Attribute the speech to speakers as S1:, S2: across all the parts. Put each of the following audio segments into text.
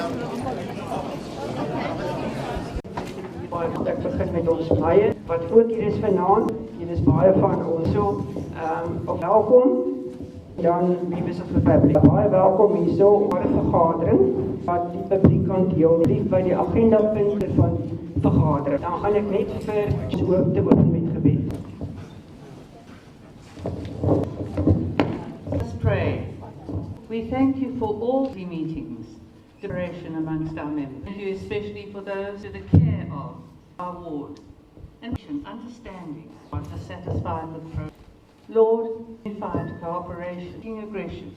S1: Ek begin met ons baie, wat ook hier is vanaand, hier is baie van ons so, welkom, dan wie is of the public, baie welkom hier so, op die vergadering, wat die publiek kan deelneem by die agenda punte van die vergadering. Dan gaan ek net vir oop te open met gebed.
S2: Let's pray. We thank you for all the meetings, decoration amongst our members. Thank you especially for those with the care of our ward and understanding what to satisfy the process. Lord, unified cooperation, aggression,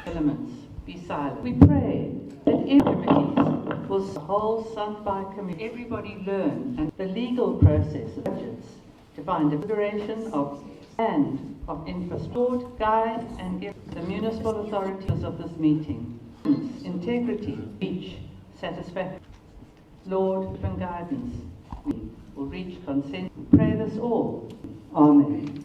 S2: elements be silent. We pray that in committees will the whole Sandbaai committee, everybody learn and the legal process of budgets to find a federation of and of infrastructure, guide and give the municipal authorities of this meeting integrity, reach, satisfaction. Lord, and guidance, we will reach consent. Pray this all. Amen.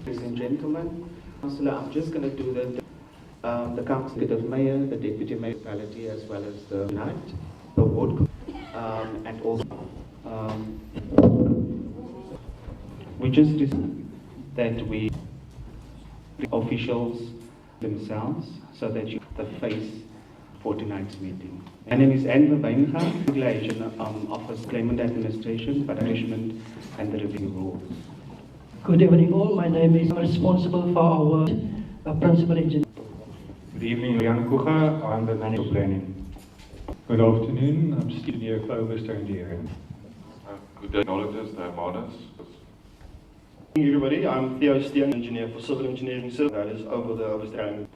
S3: Ladies and gentlemen, Councillor, I'm just going to do the council of mayor, the deputy municipality, as well as the night, the ward, and also we just that we officials themselves so that you the face for tonight's meeting. My name is Anne Wesenlike, Regulation Office Claimant Administration, Punishment and the Review Rules.
S4: Good evening all, my name is responsible for our principal engineer.
S5: Good evening, Jan Kucha, I'm the manager of planning. Good afternoon, I'm Engineer Overster and Deur.
S6: Good day, knowledges, the Armadas.
S7: Hey everybody, I'm Theo Steen, engineer for civil engineering, that is over the overstanding.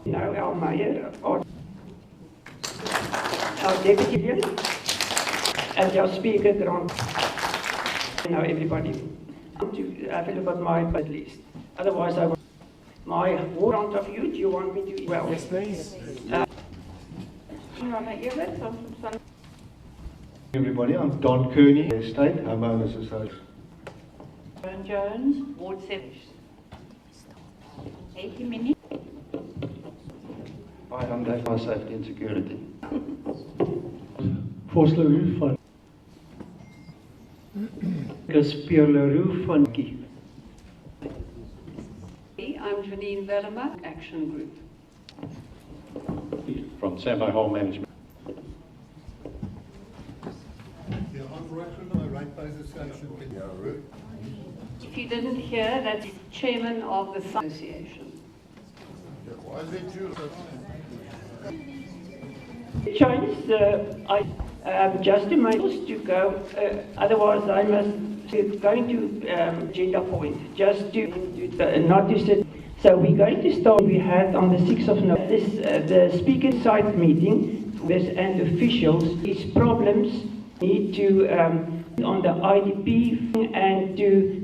S1: Nou, our mayor, our deputy, and your speaker, Grant. Now everybody, to have a look at my at least. Otherwise, I will. My warrant of you, do you want me to? Well, yes, please.
S7: Everybody, I'm Don Kearney, Estate Homeowners Association.
S2: Joan Jones, Ward 7. 80 minutes.
S7: Hi, I'm Dave for Safety and Security.
S4: Voorstel u van Pierre van Kie.
S1: I'm Janine Vellemer, Action Group.
S5: From Sandbaai Hall Management.
S8: Yeah, I'm Roy from the Right-Based Association.
S1: If you didn't hear, that's chairman of the association.
S8: Yeah, why is it you?
S1: Changed just to make us to go, otherwise I must going to agenda point, just to not to sit. So we're going to start, we had on the 6th of November, the speaker site meeting with and officials, these problems need to, on the IDP and to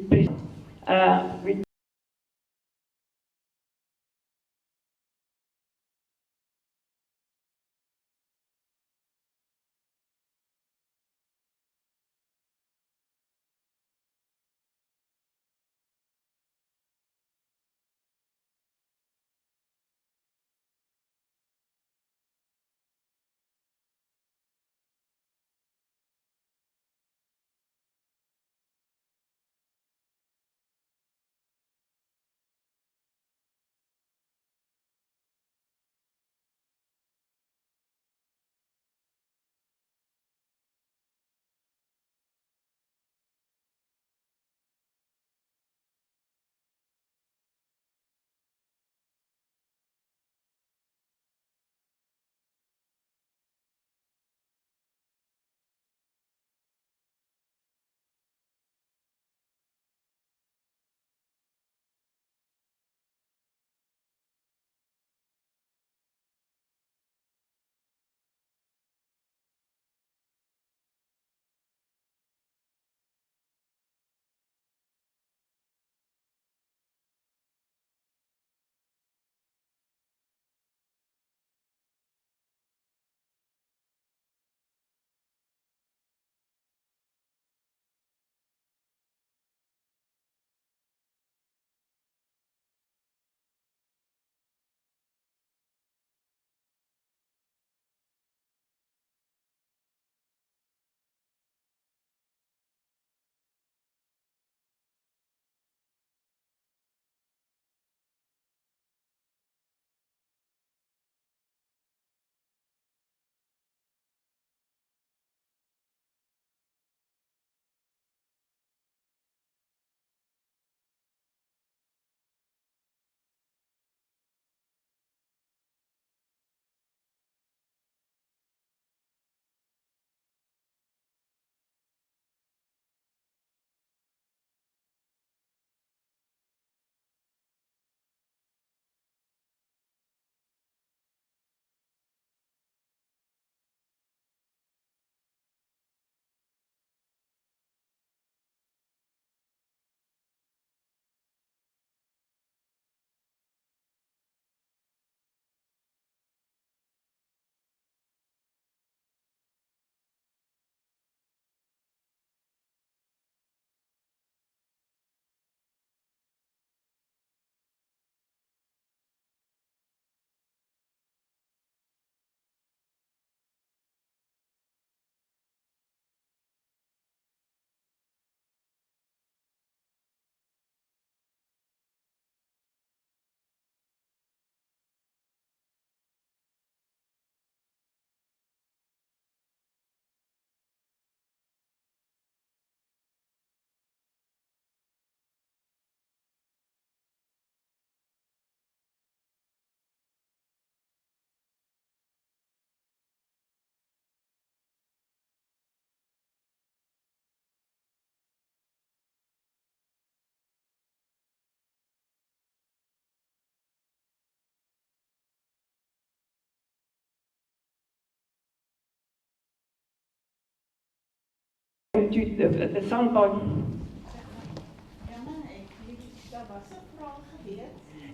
S1: To the Sandbaai.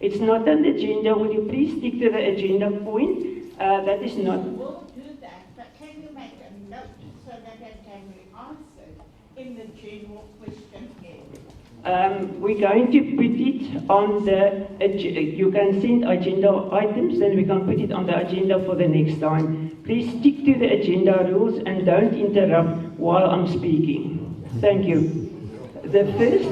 S1: It's not on the agenda. Will you please stick to the agenda point? That is not.
S9: We'll do that, but can you make a note so that it can be answered in the general question area?
S1: We're going to put it on the, you can send agenda items, then we can put it on the agenda for the next time. Please stick to the agenda rules and don't interrupt while I'm speaking. Thank you. The first,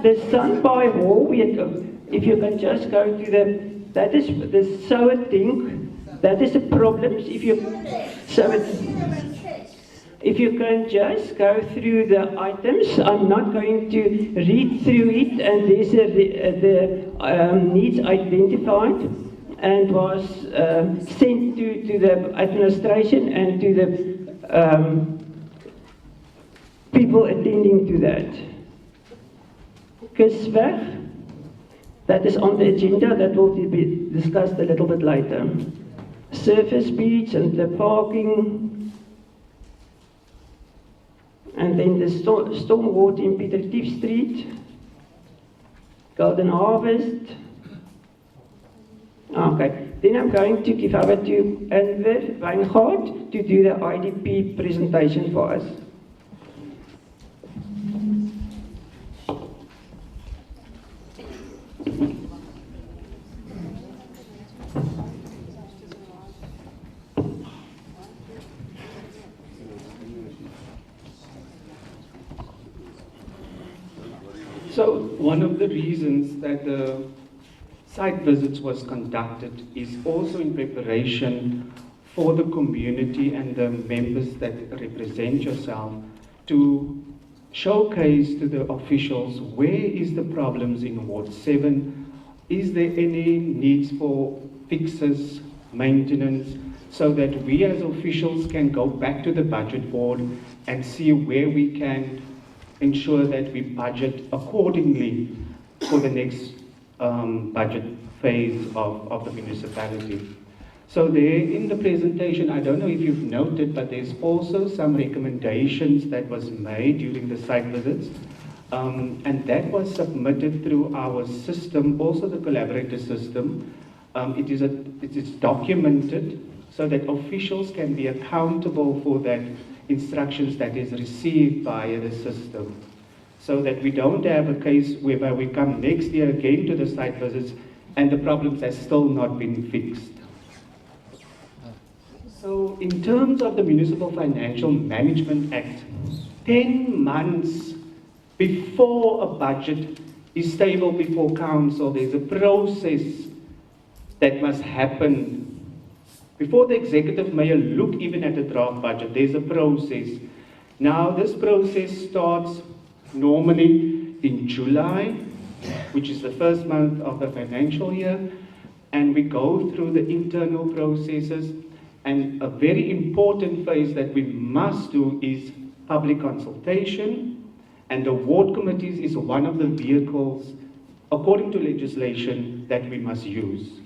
S1: the Sandbaai wall, if you can just go to that is the sour thing, that is the problems. If you can just go through the items, I'm not going to read through it, and there's the needs identified and was sent to the administration and to the people attending to that. Kusweg, that is on the agenda, that will be discussed a little bit later. Surface beach and the parking, and then the stormwater in Peter Tief Street, Golden Harvest. Okay, then I'm going to give over to Anwer Wijngaard to do the IDP presentation for us.
S3: So one of the reasons that the site visits was conducted is also in preparation for the community and the members that represent yourself to showcase to the officials where is the problems in Ward 7, is there any needs for fixes, maintenance, so that we as officials can go back to the budget board and see where we can ensure that we budget accordingly for the next budget phase of the municipality. So there in the presentation, I don't know if you've noted, but there's also some recommendations that was made during the site visits, and that was submitted through our system, also the collaborator system. It is documented so that officials can be accountable for that instructions that is received via the system, so that we don't have a case whereby we come next year again to the site visits and the problems have still not been fixed. So in terms of the Municipal Financial Management Act, 10 months before a budget is tabled before council, there's a process that must happen. Before the executive mayor look even at the draft budget, there's a process. Now this process starts normally in July, which is the first month of the financial year, and we go through the internal processes, and a very important phase that we must do is public consultation, and the ward committees is one of the vehicles, according to legislation, that we must use.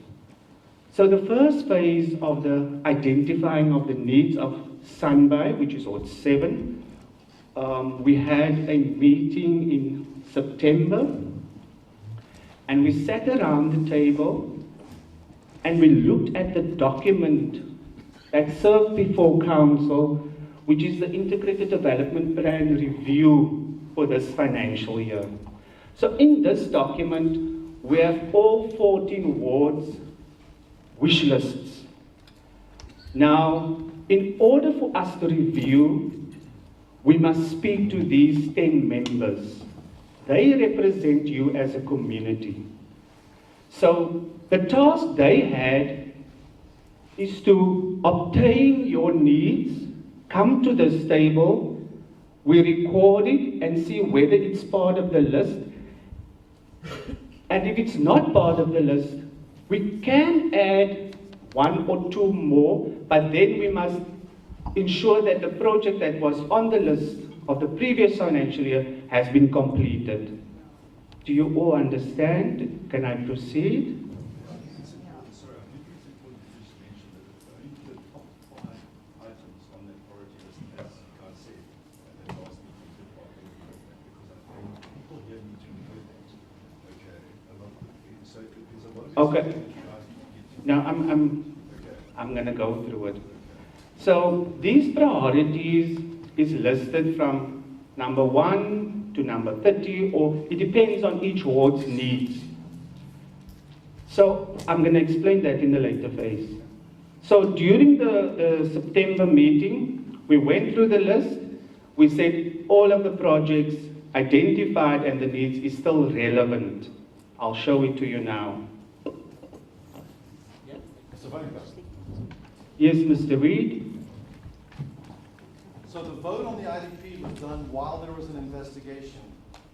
S3: So the first phase of the identifying of the needs of Sandbaai, which is Ward 7, we had a meeting in September, and we sat around the table and we looked at the document that served before council, which is the Integrated Development Plan review for this financial year. So in this document, we have all 14 wards wish lists. Now, in order for us to review, we must speak to these 10 members. They represent you as a community. So the task they had is to obtain your needs, come to this table, we record it and see whether it's part of the list. And if it's not part of the list, we can add 1 or 2 more, but then we must ensure that the project that was on the list of the previous financial year has been completed. Do you all understand? Can I proceed?
S8: Sorry, I think it's important to just mention that only the top 5
S3: Okay. Now I'm going to go through it. So these priorities is listed from number 1 to number 30, or it depends on each ward's needs. So I'm going to explain that in the later phase. So during the September meeting, we went through the list. We said all of the projects identified and the needs is still relevant. I'll show it to you now. Yes, Mr. Reid.
S10: So the vote on the IDP was done while there was an investigation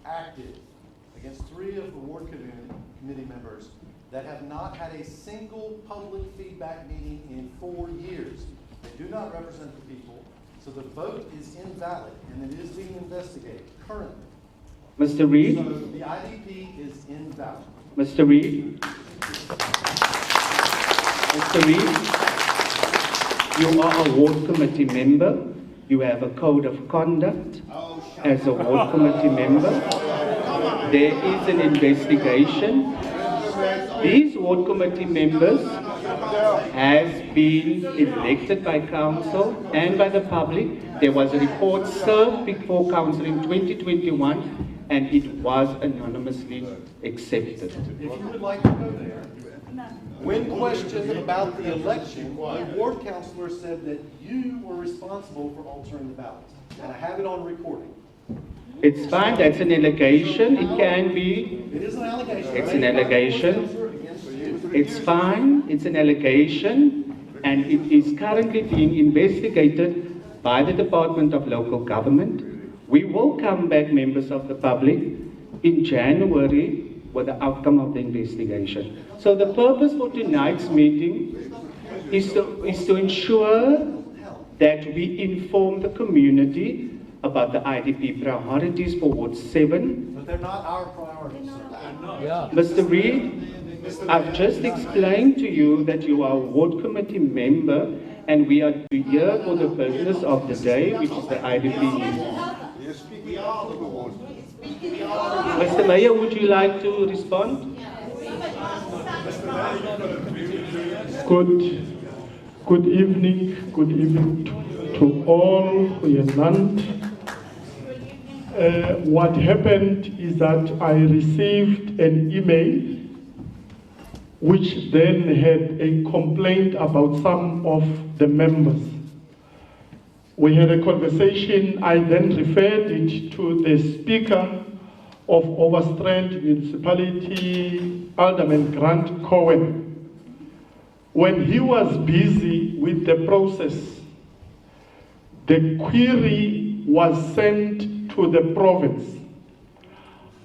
S10: active against 3 of the ward committee members that have not had a single public feedback meeting in 4 years. They do not represent the people, so the vote is invalid and it is being investigated currently.
S3: Mr. Reid?
S10: So the IDP is invalid.
S3: Mr. Reid? Mr. Reid, you are a ward committee member. You have a code of conduct as a ward committee member. There is an investigation. These ward committee members have been elected by council and by the public. There was a report served before council in 2021 and it was anonymously accepted.
S10: If you would like to go there, when questioned about the election, the ward councillor said that you were responsible for altering the ballots. And I have it on recording.
S3: It's fine, that's an allegation. It can be.
S10: It is an allegation.
S3: It's an allegation. It's fine, it's an allegation, and it is currently being investigated by the Department of Local Government. We will come back, members of the public, in January with the outcome of the investigation. So the purpose for tonight's meeting is to ensure that we inform the community about the IDP priorities for Ward 7.
S10: But they're not our priorities.
S3: Yeah. Mr. Reid, I've just explained to you that you are a ward committee member and we are here for the business of the day, which is the IDP. Mr. Mayor, would you like to respond?
S11: Good evening to all who are none. What happened is that I received an email which then had a complaint about some of the members. We had a conversation. I then referred it to the Speaker of Overstrand Municipality, Alderman Grant Cohen. When he was busy with the process, the query was sent to the province.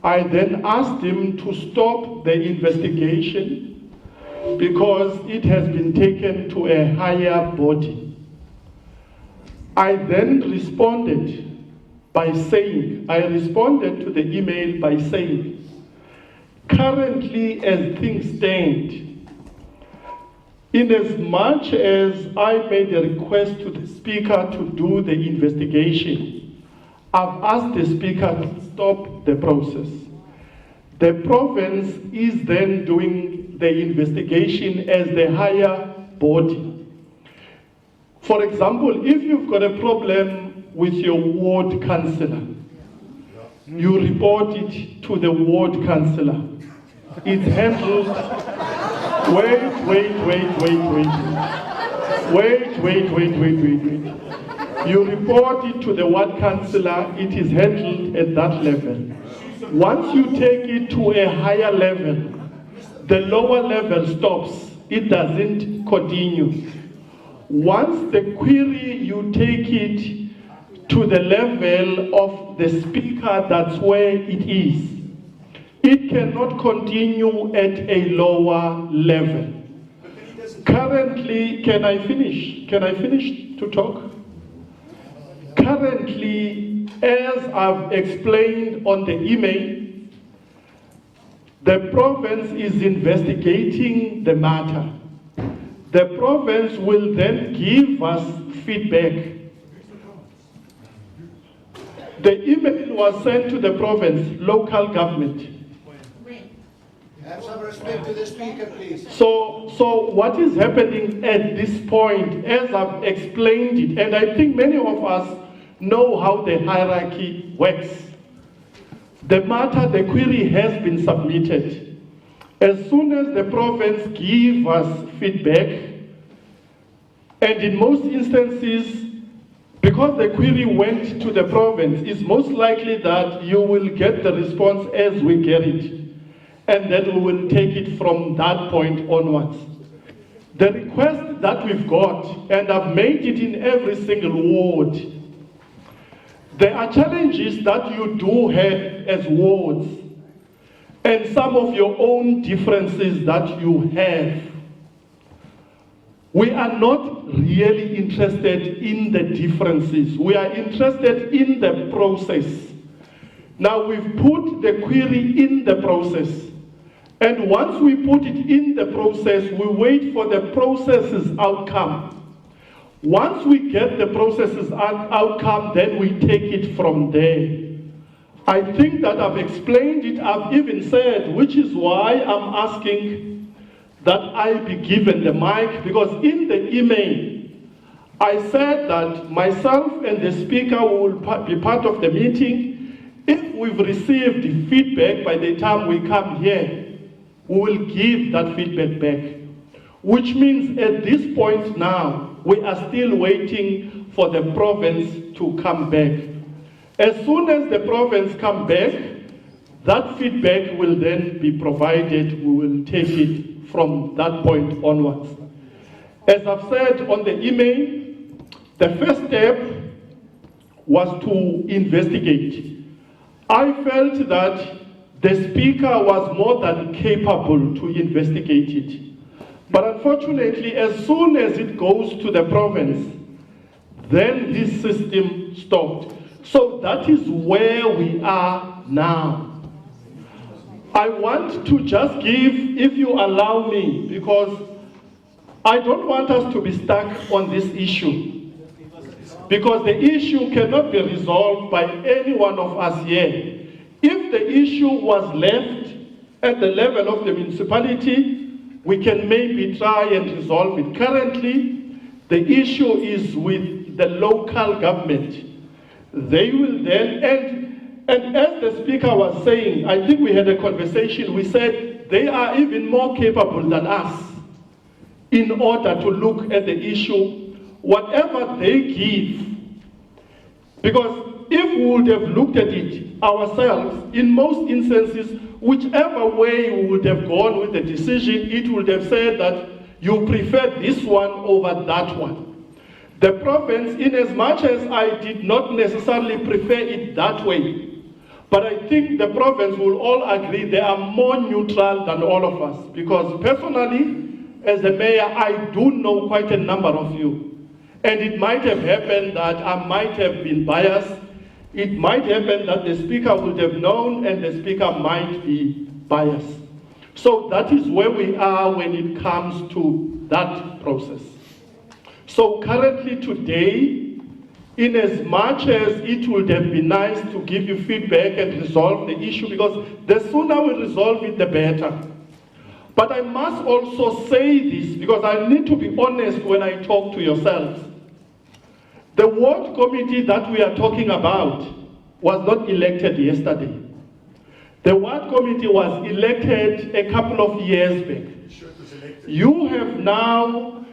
S11: I then asked him to stop the investigation because it has been taken to a higher body. I then responded to the email by saying, currently as things stand, in as much as I made a request to the Speaker to do the investigation, I've asked the Speaker to stop the process. The province is then doing the investigation as the higher body. For example, if you've got a problem with your ward councillor, you report it to the ward councillor. It's handled. Wait. You report it to the ward councillor, it is handled at that level. Once you take it to a higher level, the lower level stops. It doesn't continue. Once the query, you take it to the level of the Speaker, that's where it is. It cannot continue at a lower level. Currently, can I finish? Can I finish to talk? Currently, as I've explained on the email, the province is investigating the matter. The province will then give us feedback. The email was sent to the province, local government.
S10: respect to the speaker, please.
S11: So what is happening at this point, as I've explained it, and I think many of us know how the hierarchy works. The matter, the query has been submitted. As soon as the province gives us feedback, and in most instances, because the query went to the province, it's most likely that you will get the response as we get it, and then we will take it from that point onwards. The request that we've got, and I've made it in every single ward, there are challenges that you do have as wards, and some of your own differences that you have. We are not really interested in the differences. We are interested in the process. Now we've put the query in the process. And once we put it in the process, we wait for the process's outcome. Once we get the process's outcome, then we take it from there. I think that I've explained it, I've even said, which is why I'm asking that I be given the mic, because in the email, I said that myself and the speaker will be part of the meeting. If we've received the feedback by the time we come here, we will give that feedback back. Which means at this point now, we are still waiting for the province to come back. As soon as the province come back, that feedback will then be provided. We will take it from that point onwards. As I've said on the email, the first step was to investigate. I felt that the speaker was more than capable to investigate it. But unfortunately, as soon as it goes to the province, then this system stopped. So that is where we are now. I want to just give, if you allow me, because I don't want us to be stuck on this issue. Because the issue cannot be resolved by any one of us here. If the issue was left at the level of the municipality, we can maybe try and resolve it. Currently, the issue is with the local government. They will then, and as the speaker was saying, I think we had a conversation, we said they are even more capable than us in order to look at the issue, whatever they give. Because if we would have looked at it ourselves, in most instances, whichever way we would have gone with the decision, it would have said that you prefer this one over that one. The province, in as much as I did not necessarily prefer it that way, but I think the province will all agree they are more neutral than all of us. Because personally, as the mayor, I do know quite a number of you. And it might have happened that I might have been biased. It might happen that the speaker would have known and the speaker might be biased. So that is where we are when it comes to that process. So currently today, in as much as it would have been nice to give you feedback and resolve the issue, because the sooner we resolve it, the better. But I must also say this, because I need to be honest when I talk to yourselves. The ward committee that we are talking about was not elected yesterday. The ward committee was elected a couple of years back. You have now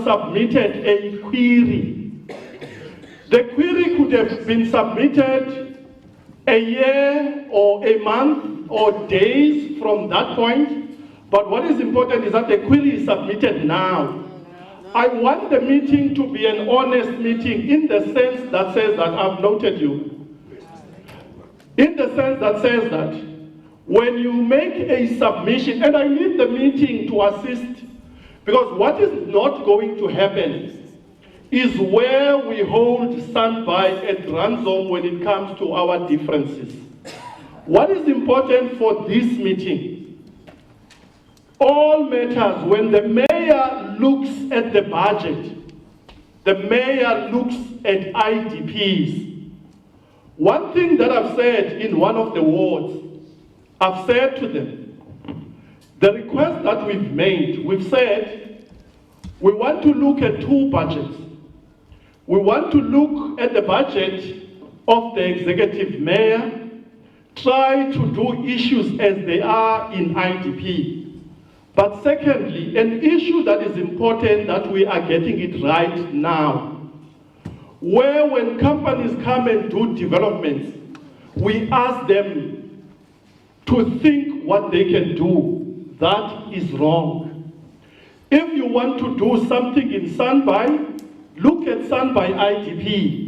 S11: submitted a query. The query could have been submitted a year or a month or days from that point, but what is important is that the query is submitted now. I want the meeting to be an honest meeting in the sense that says that I've noted you. In the sense that says that when you make a submission, and I need the meeting to assist, because what is not going to happen is where we hold Sandbaai at ransom when it comes to our differences. What is important for this meeting? All matters, when the mayor looks at the budget, the mayor looks at IDPs. One thing that I've said in one of the wards, I've said to them, The request that we've made, we've said, we want to look at two budgets. We want to look at the budget of the executive mayor, try to do issues as they are in IDP. But secondly, an issue that is important that we are getting it right now, where when companies come and do developments, we ask them to think what they can do. That is wrong. If you want to do something in Sandbaai, look at Sandbaai IDP.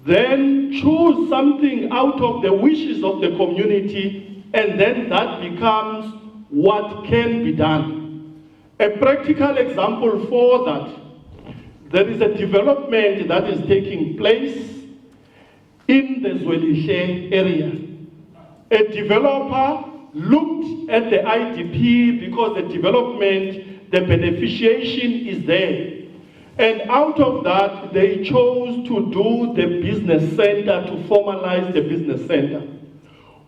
S11: Then choose something out of the wishes of the community, and then that becomes what can be done. A practical example for that, there is a development that is taking place in the Wesenlike area. A developer looked at the IDP because the development, the beneficiation is there. And out of that, they chose to do the business center, to formalize the business center.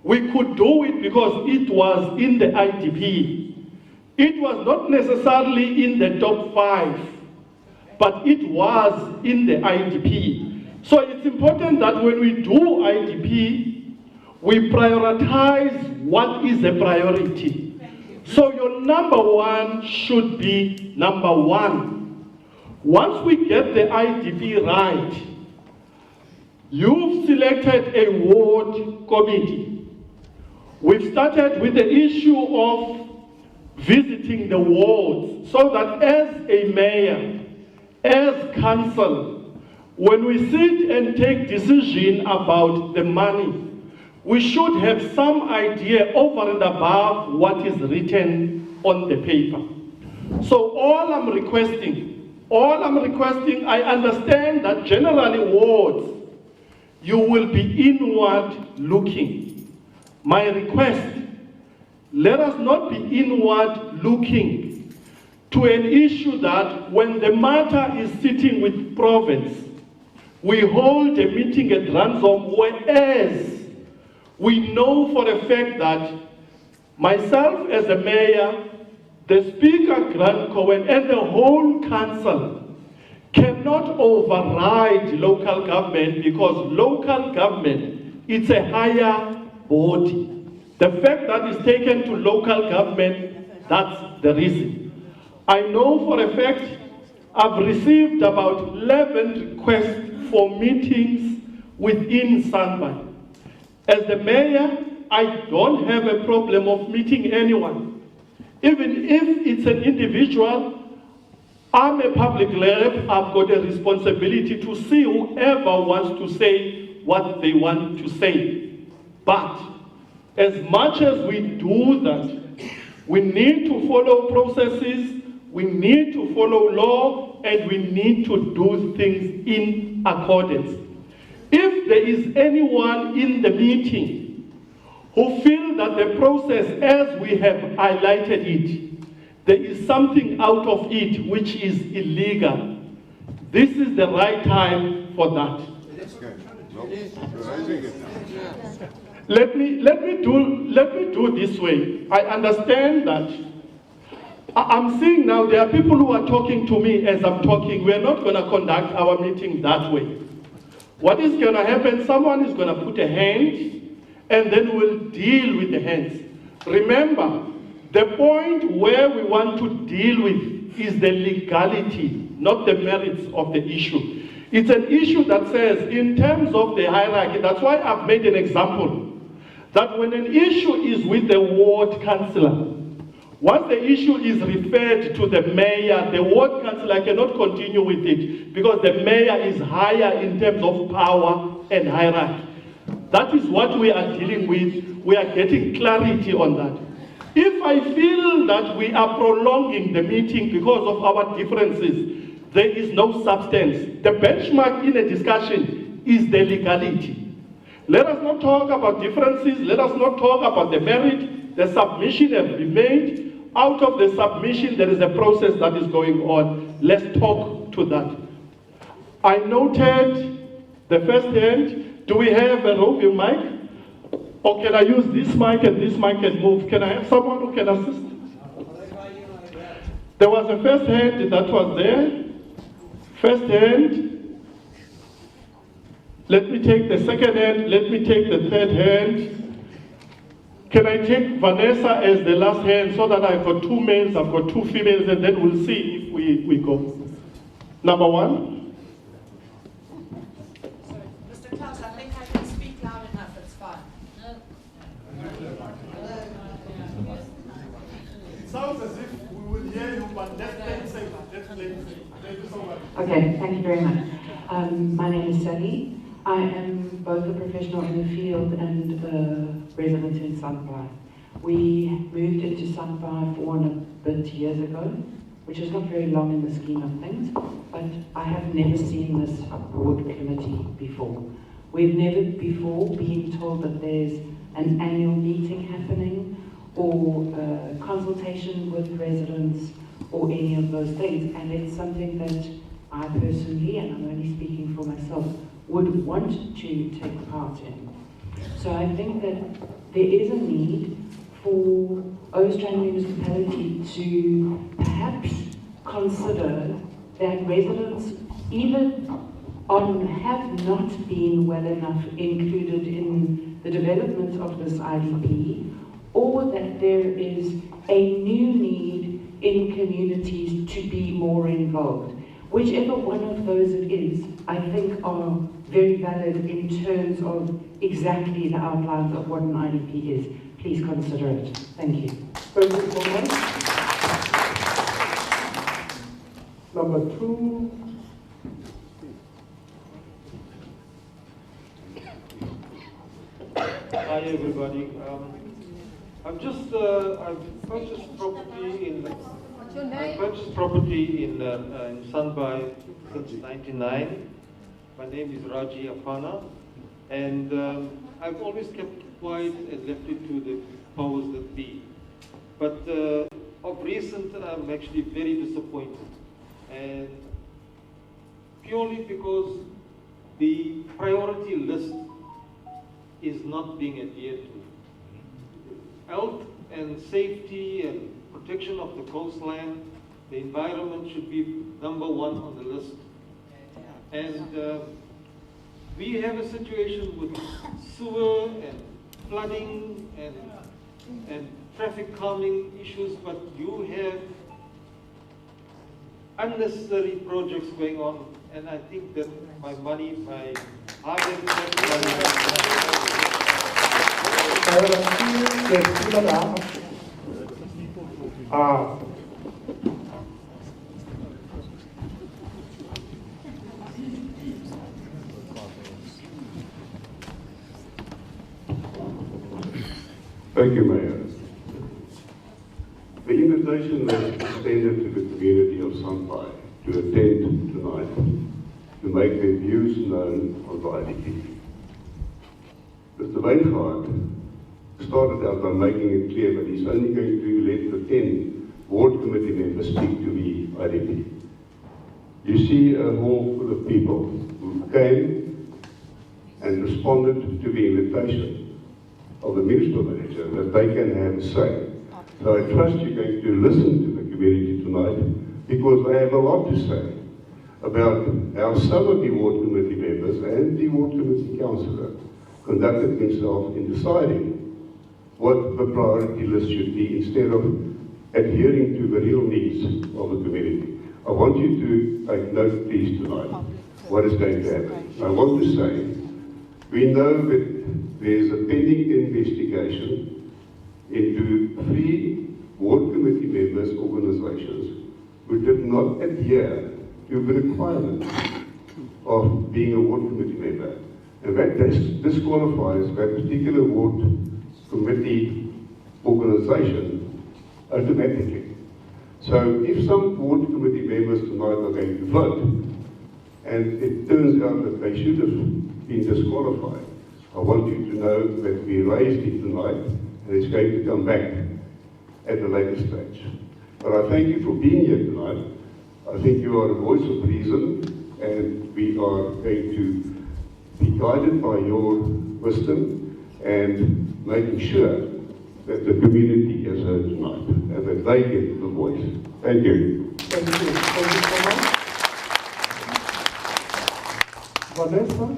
S11: We could do it because it was in the IDP. It was not necessarily in the top 5, but it was in the IDP. So it's important that when we do IDP, we prioritize what is a priority. So your number one should be number one. Once we get the IDP right, you've selected a ward committee. We've started with the issue of visiting the wards so that as a mayor, as council, when we sit and take decision about the money, we should have some idea over and above what is written on the paper. So all I'm requesting, I understand that generally wards, you will be inward looking. My request, let us not be inward looking to an issue that when the matter is sitting with province, we hold a meeting at Ransom, whereas we know for a fact that myself as a mayor, the Speaker Grant Cohen, and the whole council cannot override local government because local government, it's a higher body. The fact that it's taken to local government, that's the reason. I know for a fact I've received about 11 requests for meetings within Sandbaai. As the mayor, I don't have a problem of meeting anyone. Even if it's an individual, I'm a public rep, I've got a responsibility to see whoever wants to say what they want to say. But as much as we do that, we need to follow processes, we need to follow law, and we need to do things in accordance. If there is anyone in the meeting who feels that the process as we have highlighted it, there is something out of it which is illegal, this is the right time for that. Let me do this way. I understand that. I'm seeing now there are people who are talking to me as I'm talking. We're not going to conduct our meeting that way. What is going to happen? Someone is going to put a hand, and then we'll deal with the hands. Remember, the point where we want to deal with is the legality, not the merits of the issue. It's an issue that says, in terms of the hierarchy, that's why I've made an example, that when an issue is with the ward councillor, once the issue is referred to the mayor, the ward councillor cannot continue with it because the mayor is higher in terms of power and hierarchy. That is what we are dealing with. We are getting clarity on that. If I feel that we are prolonging the meeting because of our differences, there is no substance. The benchmark in a discussion is the legality. Let us not talk about differences. Let us not talk about the merit. The submission has been made. Out of the submission, there is a process that is going on. Let's talk to that. I noted the first hand. Do we have a roving mic? Or can I use this mic and move? Can I have someone who can assist? There was a first hand that was there. First hand. Let me take the second hand. Let me take the third hand. Can I take Vanessa as the last hand so that I've got two males, I've got two females, and then we'll see if we go. Number one.
S12: Sorry, Mr. Klaus, I think I can speak loud enough, it's fine.
S11: It sounds as if we will hear you, but let's play it safe. Let's play it safe. Thank you so much.
S13: Okay, thank you very much. My name is Sally. I am both a professional in the field and a resident in Sandbaai. We moved into Sandbaai 4 years ago, which is not very long in the scheme of things, but I have never seen this board committee before. We've never before been told that there's an annual meeting happening or consultation with residents or any of those things, and it's something that I personally, and I'm only speaking for myself, would want to take part in. So I think that there is a need for Australian municipality to perhaps consider that residents either have not been well enough included in the development of this IDP, or that there is a new need in communities to be more involved. Whichever one of those it is, I think are very valid in terms of exactly the outlines of what an IDP is. Please consider it. Thank you.
S11: Thank you so much. Number two.
S14: Hi everybody. I've purchased property in.
S12: What's your name?
S14: I purchased property in Sandbaai since '99. My name is Raji Apana, and I've always kept quiet and left it to the powers that be. But of recent, I'm actually very disappointed, and purely because the priority list is not being adhered to. Health and safety and protection of the coastline, the environment should be number one on the list. And we have a situation with sewer and flooding and traffic calming issues, but you have unnecessary projects going on, and I think that my money, my hard-earned
S15: Thank you, Mayor. The invitation was extended to the community of Sandbaai to attend tonight to make their views known on the IDP. Mr. Wesenlike started out by making it clear that he's only going to let the 10 ward committee members speak to the IDP. You see a hall full of people who came and responded to the invitation of the municipal manager that they can have a say. So I trust you're going to listen to the community tonight, because they have a lot to say about how some of the ward committee members and the ward committee councillor conducted themselves in deciding what the priority list should be instead of adhering to the real needs of the community. I want you to take note, please, tonight, what is going to happen. I want to say, we know that there's a pending investigation into 3 ward committee members' organizations who did not adhere to the requirements of being a ward committee member. And that disqualifies that particular ward committee organization automatically. So if some ward committee members tonight are going to vote, and it turns out that they should have been disqualified, I want you to know that we raised it tonight, and it's going to come back at a later stage. But I thank you for being here tonight. I think you are a voice of reason, and we are going to be guided by your wisdom and making sure that the community has heard tonight, and that they get the voice. Thank you.
S11: Thank you. Thank you so much. Vanessa?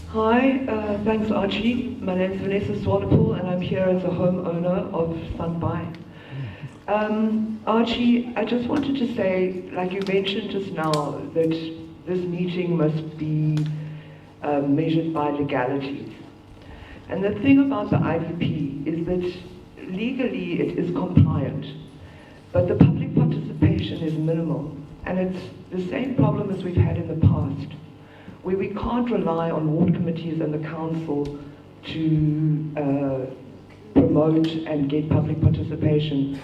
S16: Hi, thanks Archie. My name is Vanessa Swanepoel and I'm here as a homeowner of Sandbaai. Archie, I just wanted to say, like you mentioned just now, that this meeting must be measured by legalities. And the thing about the IDP is that legally it is compliant, but the public participation is minimal. And it's the same problem as we've had in the past, where we can't rely on ward committees and the council to promote and get public participation.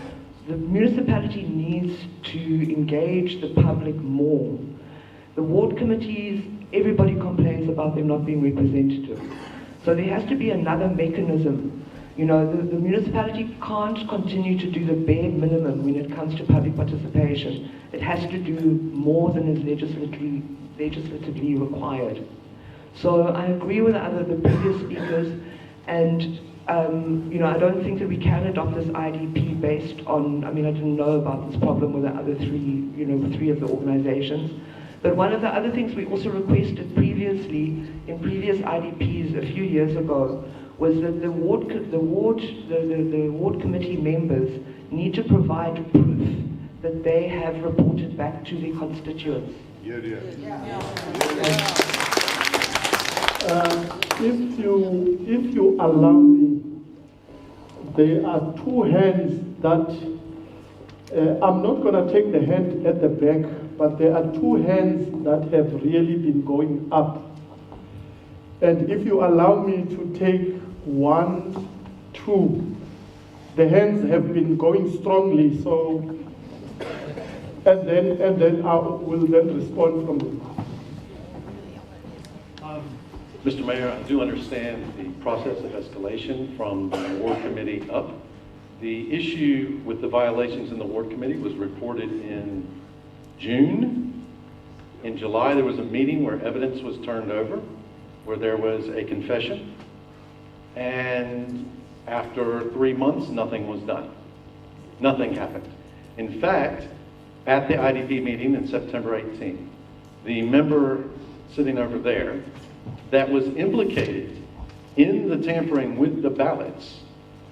S16: The municipality needs to engage the public more. The ward committees, everybody complains about them not being representative. So there has to be another mechanism. You know, the municipality can't continue to do the bare minimum when it comes to public participation. It has to do more than is legislatively required. So I agree with the previous speakers, and you know, I don't think that we can adopt this IDP based on, I mean, I didn't know about this problem with the other three of the organizations. But one of the other things we also requested previously, in previous IDPs a few years ago, was that the ward committee members need to provide proof that they have reported back to their constituents.
S11: If you allow me, there are two hands that I'm not going to take the hand at the back, but there are two hands that have really been going up. And if you allow me to take 1, 2, the hands have been going strongly, so, and then I will then respond from them.
S10: Mr. Mayor, I do understand the process of escalation from the ward committee up. The issue with the violations in the ward committee was reported in June. In July, there was a meeting where evidence was turned over, where there was a confession. And after 3 months, nothing was done. Nothing happened. In fact, at the IDP meeting in September 18th, the member sitting over there that was implicated in the tampering with the ballots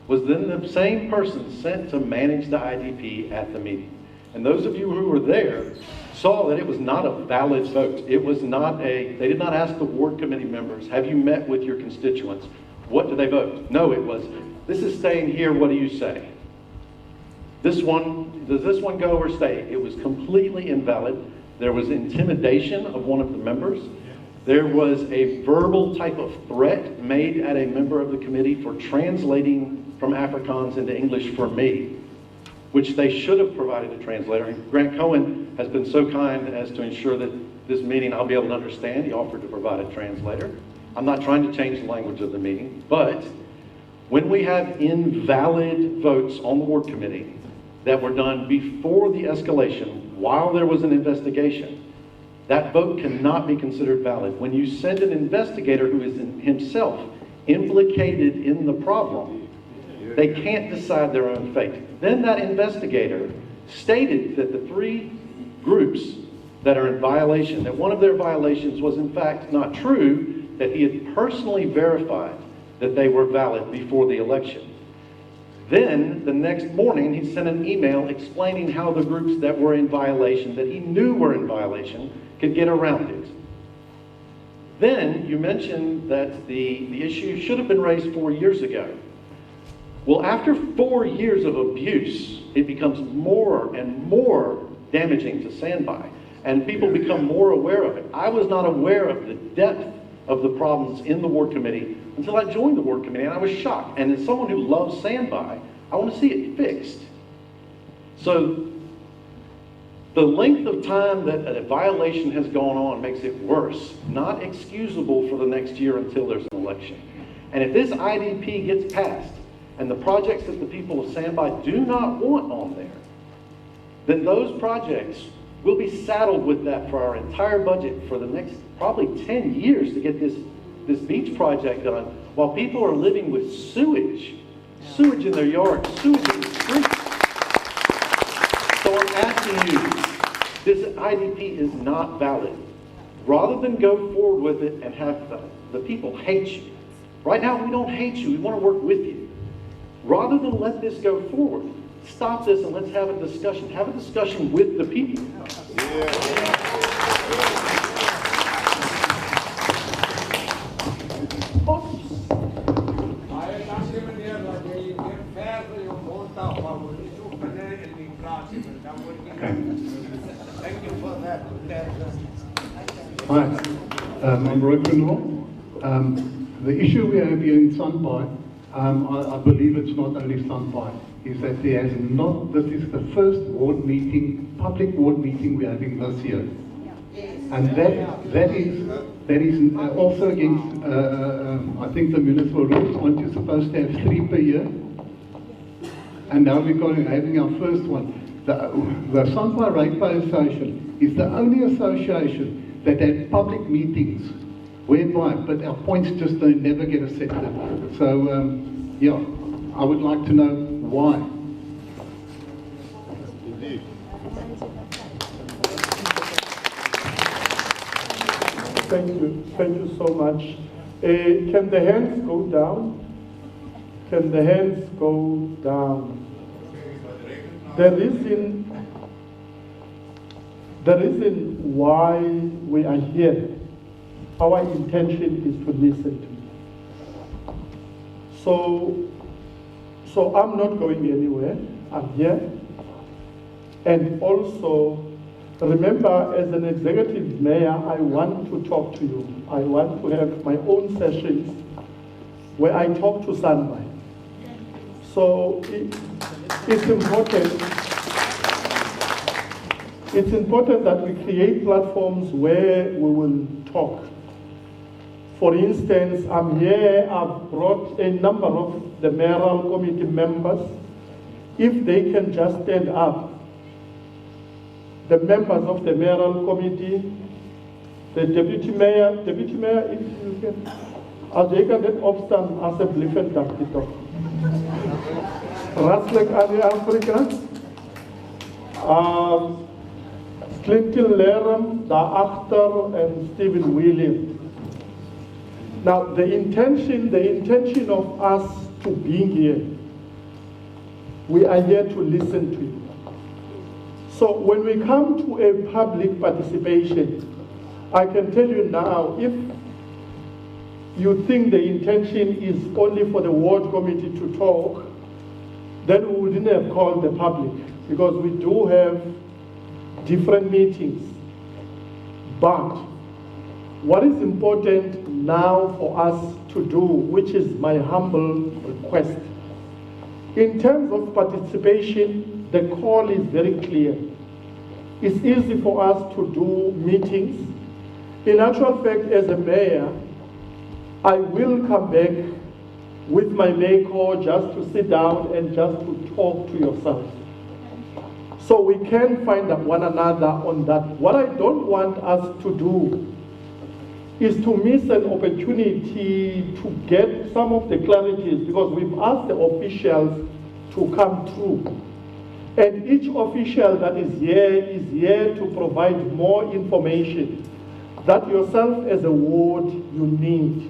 S10: was then the same person sent to manage the IDP at the meeting. And those of you who were there saw that it was not a valid vote. It was not they did not ask the ward committee members, have you met with your constituents? What do they vote? No, it was, this is staying here, what do you say? This one, does this one go or stay? It was completely invalid. There was intimidation of one of the members. There was a verbal type of threat made at a member of the committee for translating from Afrikaans into English for me, which they should have provided a translator. And Grant Cohen has been so kind as to ensure that this meeting I'll be able to understand. He offered to provide a translator. I'm not trying to change the language of the meeting, but when we have invalid votes on the ward committee that were done before the escalation, while there was an investigation, that vote cannot be considered valid. When you send an investigator who is himself implicated in the problem, they can't decide their own fate. Then that investigator stated that the 3 groups that are in violation, that one of their violations was in fact not true, that he had personally verified that they were valid before the election. Then, the next morning, he sent an email explaining how the groups that were in violation, that he knew were in violation, could get around it. Then, you mentioned that the issue should have been raised 4 years ago. Well, after 4 years of abuse, it becomes more and more damaging to Sandbaai, and people become more aware of it. I was not aware of the depth of the problems in the ward committee until I joined the ward committee, and I was shocked. And as someone who loves Sandbaai, I want to see it fixed. So the length of time that a violation has gone on makes it worse, not excusable for the next year until there's an election. And if this IDP gets passed, and the projects that the people of Sandbaai do not want on there, then those projects will be saddled with that for our entire budget for the next probably 10 years to get this this beach project done while people are living with sewage in their yards, sewage in the streets. So I'm asking you, this IDP is not valid. Rather than go forward with it and have the people hate you. Right now, we don't hate you. We want to work with you. Rather than let this go forward, stop this and let's have a discussion. Have a discussion with the people.
S8: Thank you for that.
S17: Hi, I'm Roy. The issue we have here in Sandbaai, I believe it's not only Sandbaai, is that there has not, this is the first ward meeting, public ward meeting we're having this year. And that is also against, I think the municipal rules, aren't you supposed to have 3 per year? And now we're having our first one. The Sandbaai Raakpay Association is the only association that had public meetings whereby, but our points just don't never get accepted. So, yeah, I would like to know why.
S8: Indeed.
S11: Thank you so much. Can the hands go down? Can the hands go down? The reason why we are here, our intention is to listen to you. So I'm not going anywhere. I'm here. And also, remember, as an executive mayor, I want to talk to you. I want to have my own sessions where I talk to Sandbaai. So it's important that we create platforms where we will talk. For instance, I'm here, I've brought a number of the mayoral committee members. If they can just stand up, the members of the mayoral committee, the deputy mayor, if you can, as jy kan dit opstaan asseblief en dankie tog. Werklik aan die Afrikaans. Clinton Lerem, daarachter, and Stephen Williams. Now, the intention of us to being here, we are here to listen to you. So when we come to a public participation, I can tell you now, if you think the intention is only for the ward committee to talk, then we wouldn't have called the public, because we do have different meetings. But what is important now for us to do, which is my humble request, in terms of participation, the call is very clear. It's easy for us to do meetings. In actual fact, as a mayor, I will come back with my mayor just to sit down and just to talk to yourselves. So we can find one another on that. What I don't want us to do is to miss an opportunity to get some of the clarities, because we've asked the officials to come through. And each official that is here to provide more information that yourself as a ward you need.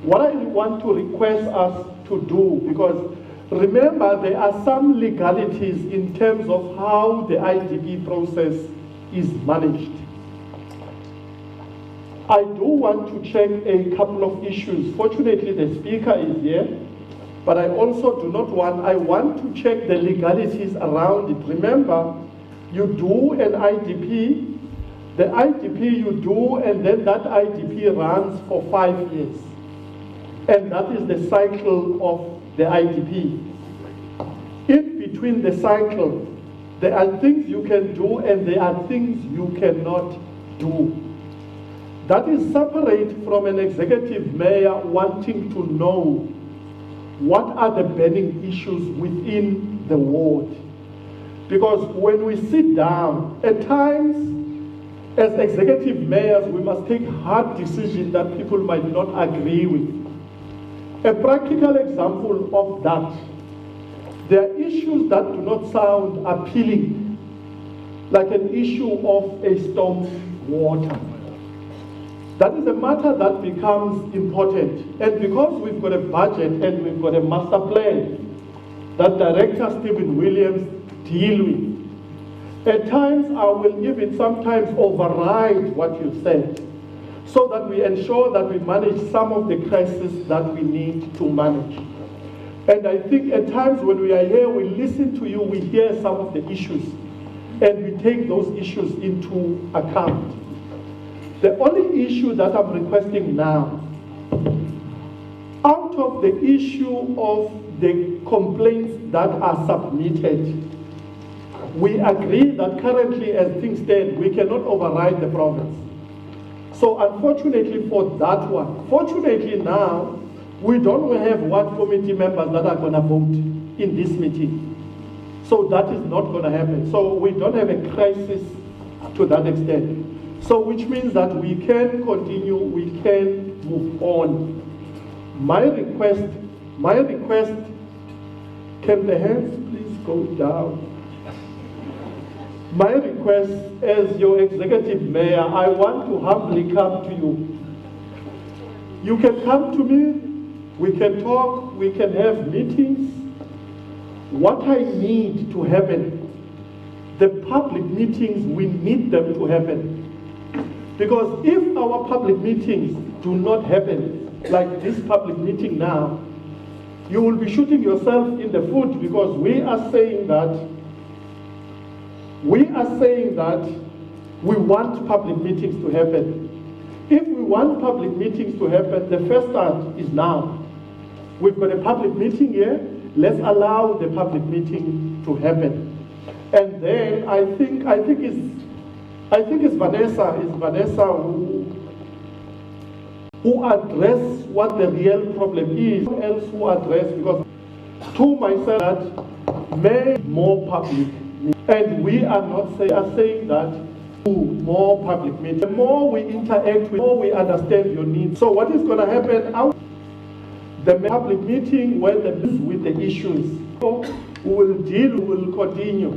S11: What I want to request us to do, because remember there are some legalities in terms of how the IDP process is managed. I do want to check a couple of issues. Fortunately, the speaker is here, but I also do not want, I want to check the legalities around it. Remember, you do an IDP, the IDP you do, and then that IDP runs for 5 years. And that is the cycle of the IDP. In between the cycle, there are things you can do and there are things you cannot do. That is separate from an executive mayor wanting to know what are the burning issues within the ward. Because when we sit down, at times As executive mayors, we must take hard decisions that people might not agree with. A practical example of that, there are issues that do not sound appealing, like an issue of a storm water. That is a matter that becomes important. And because we've got a budget and we've got a master plan that Director Stephen Williams deal with, at times I will even sometimes override what you said, so that we ensure that we manage some of the crises that we need to manage. And I think at times when we are here, we listen to you, we hear some of the issues, and we take those issues into account. The only issue that I'm requesting now, out of the issue of the complaints that are submitted, we agree that currently as things stand, we cannot override the province. So unfortunately for that one, fortunately now, we don't have ward committee members that are going to vote in this meeting. So that is not going to happen. So we don't have a crisis to that extent. So which means that we can continue, we can move on. My request, can the hands please go down? My request as your executive mayor, I want to humbly come to you. You can come to me, we can talk, we can have meetings. What I need to happen, the public meetings, we need them to happen. Because if our public meetings do not happen, like this public meeting now, you will be shooting yourself in the foot, because we are saying that we want public meetings to happen. If we want public meetings to happen, the first start is now. We've got a public meeting here, let's allow the public meeting to happen. And then I think it's Vanessa who address what the real problem is. Who else who address, because to myself that may more public. And we are not saying that more public meetings. The more we interact with, the more we understand your needs. So what is going to happen out the public meeting where the with the issues, so we will deal, we will continue.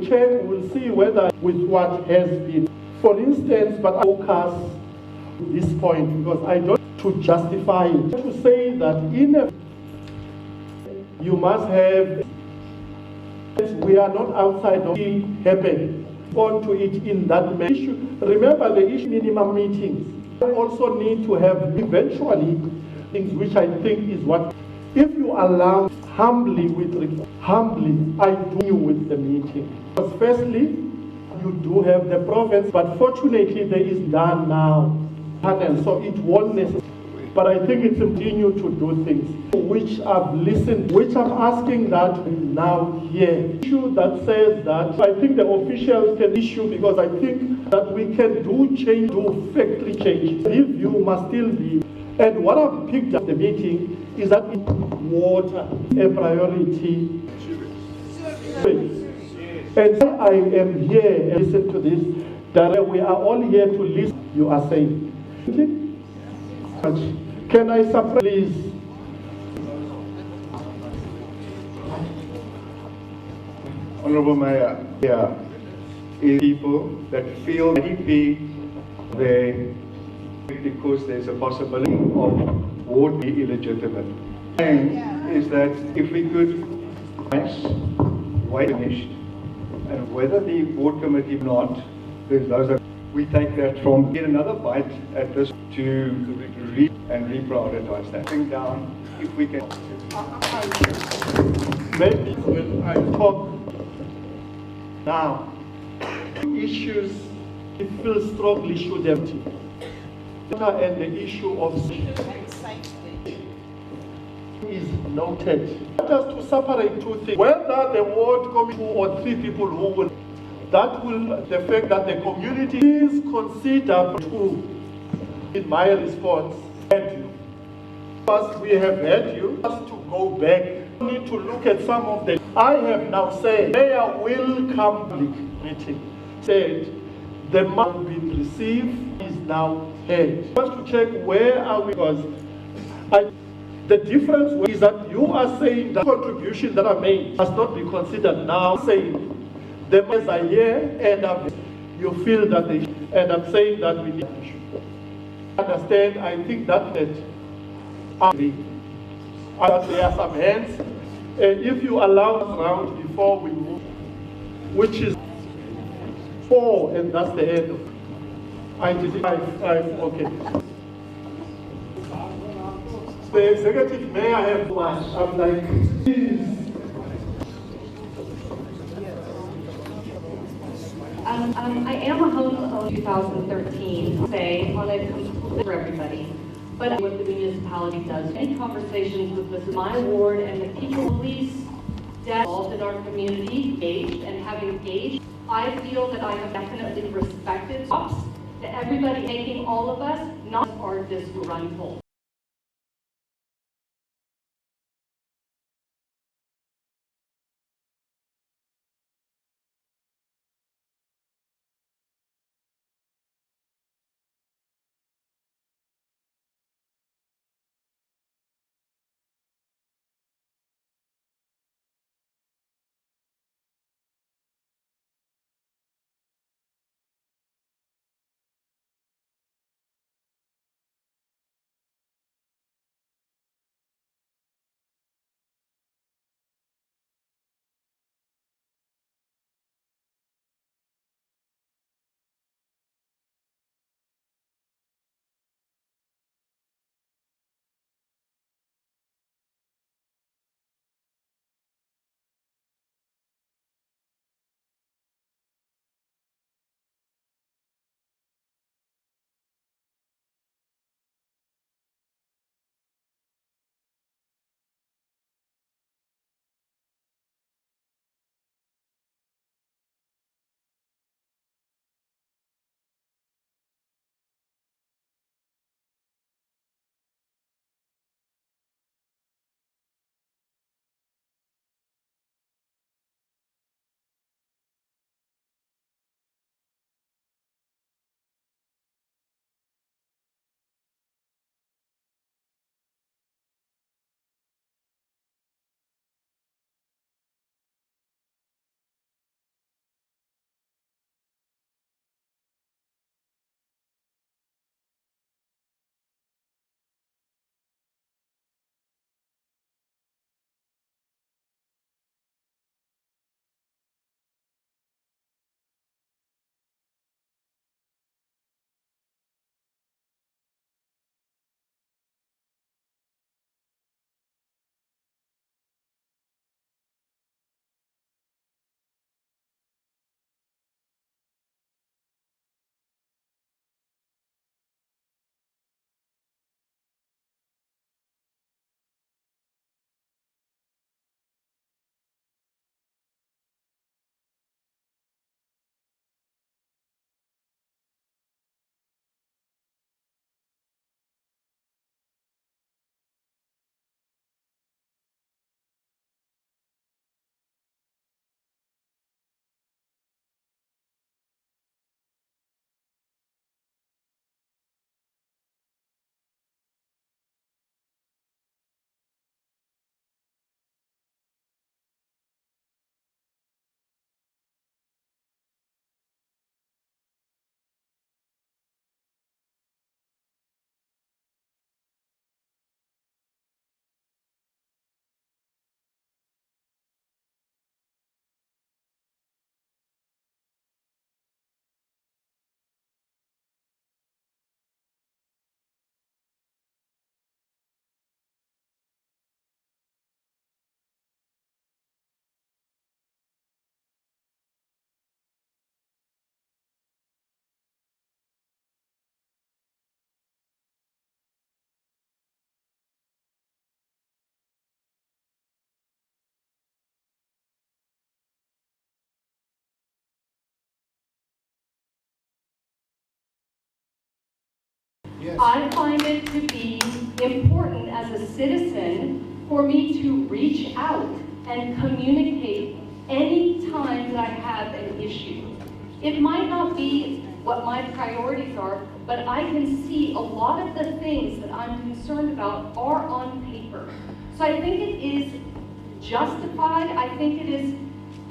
S11: Check, we will see whether with what has been. For instance, but I focus this point because I don't to justify it. To say that in a you must have. We are not outside of it happening. On to it in that issue. Remember the issue minimum meetings. We also need to have eventually things which I think is what if you allow humbly I do with the meeting. Because firstly, you do have the province, but fortunately there is none now. And so it won't necessarily. But I think it's continue to do things which I've listened, which I'm asking that now here. Issue that says that I think the officials can issue because I think that we can do change, do factory change. If you must still be. And what I've picked up the meeting is that water a priority. And I am here and listen to this. That we are all here to listen. You are saying. Can I support, please?
S18: Honorable Mayor, is people that feel IDP there because there's a possibility of ward be illegitimate. And is that if we could wait finished, and whether the board committee or not, there's those that we take that from, get another bite at this to read and reprioritize that thing down if we can.
S11: Maybe when I talk now, issues we feel strongly should have and the issue of is noted. Just to separate two things. Whether the ward committee 2 or 3 people who will, that will the fact that the community is considered to. In my response, first we have heard you. Just to go back, we need to look at some of the. I have now said, Mayor will come public meeting. Said the money been received is now heard. Just to check where are we, because the difference is that you are saying that contribution that I made must not be considered now. Saying the monies are here and you feel that they, and I'm saying that we need to understand. I think that there are some hands, and if you allow us round before we move, which is 4, and that's the end of I did 5, okay. The executive mayor have one. I'm like, please.
S19: I am a homeowner 2013, say, on a complete for everybody. But what the municipality does, any conversations with my ward and the people, police, involved in our community, engaged and have engaged, I feel that I have definitely respected cops, to everybody making all of us, not our disgruntled. Yes. I find it to be important as a citizen for me to reach out and communicate any time that I have an issue. It might not be what my priorities are, but I can see a lot of the things that I'm concerned about are on paper. So I think it is justified. I think it is,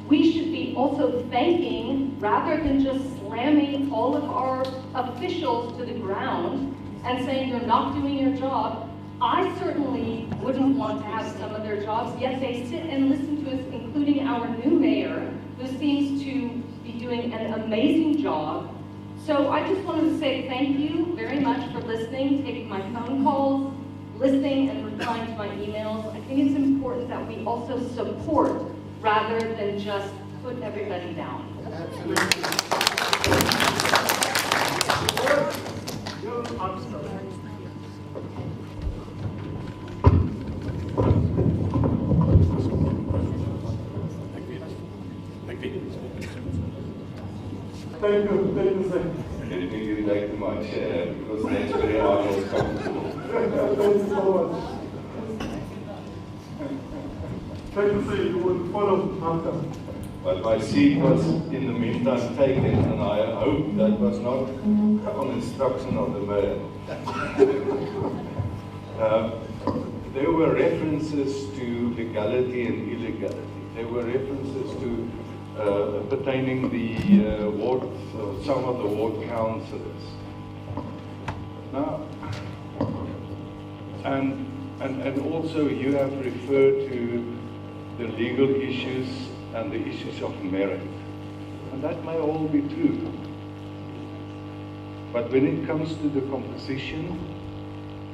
S19: we should be also thanking, rather than just slamming all of our officials to the ground and saying you're not doing your job. I certainly wouldn't want to have some of their jobs, yet they sit and listen to us, including our new mayor, who seems to be doing an amazing job. So I just wanted to say thank you very much for listening, taking my phone calls, listening and replying to my emails. I think it's important that we also support rather than just put everybody down.
S11: Thank you, sir.
S15: Let me give back to my chair because that's where I was comfortable.
S11: Thank you so much. Thank you, sir. You will follow after.
S15: But my seat was in the meantime taken, and I hope that was not on instruction of the mayor. There were references to legality and illegality. There were references to pertaining the ward, some of the ward councillors. Now, and also you have referred to the legal issues and the issues of merit. And that may all be true. But when it comes to the composition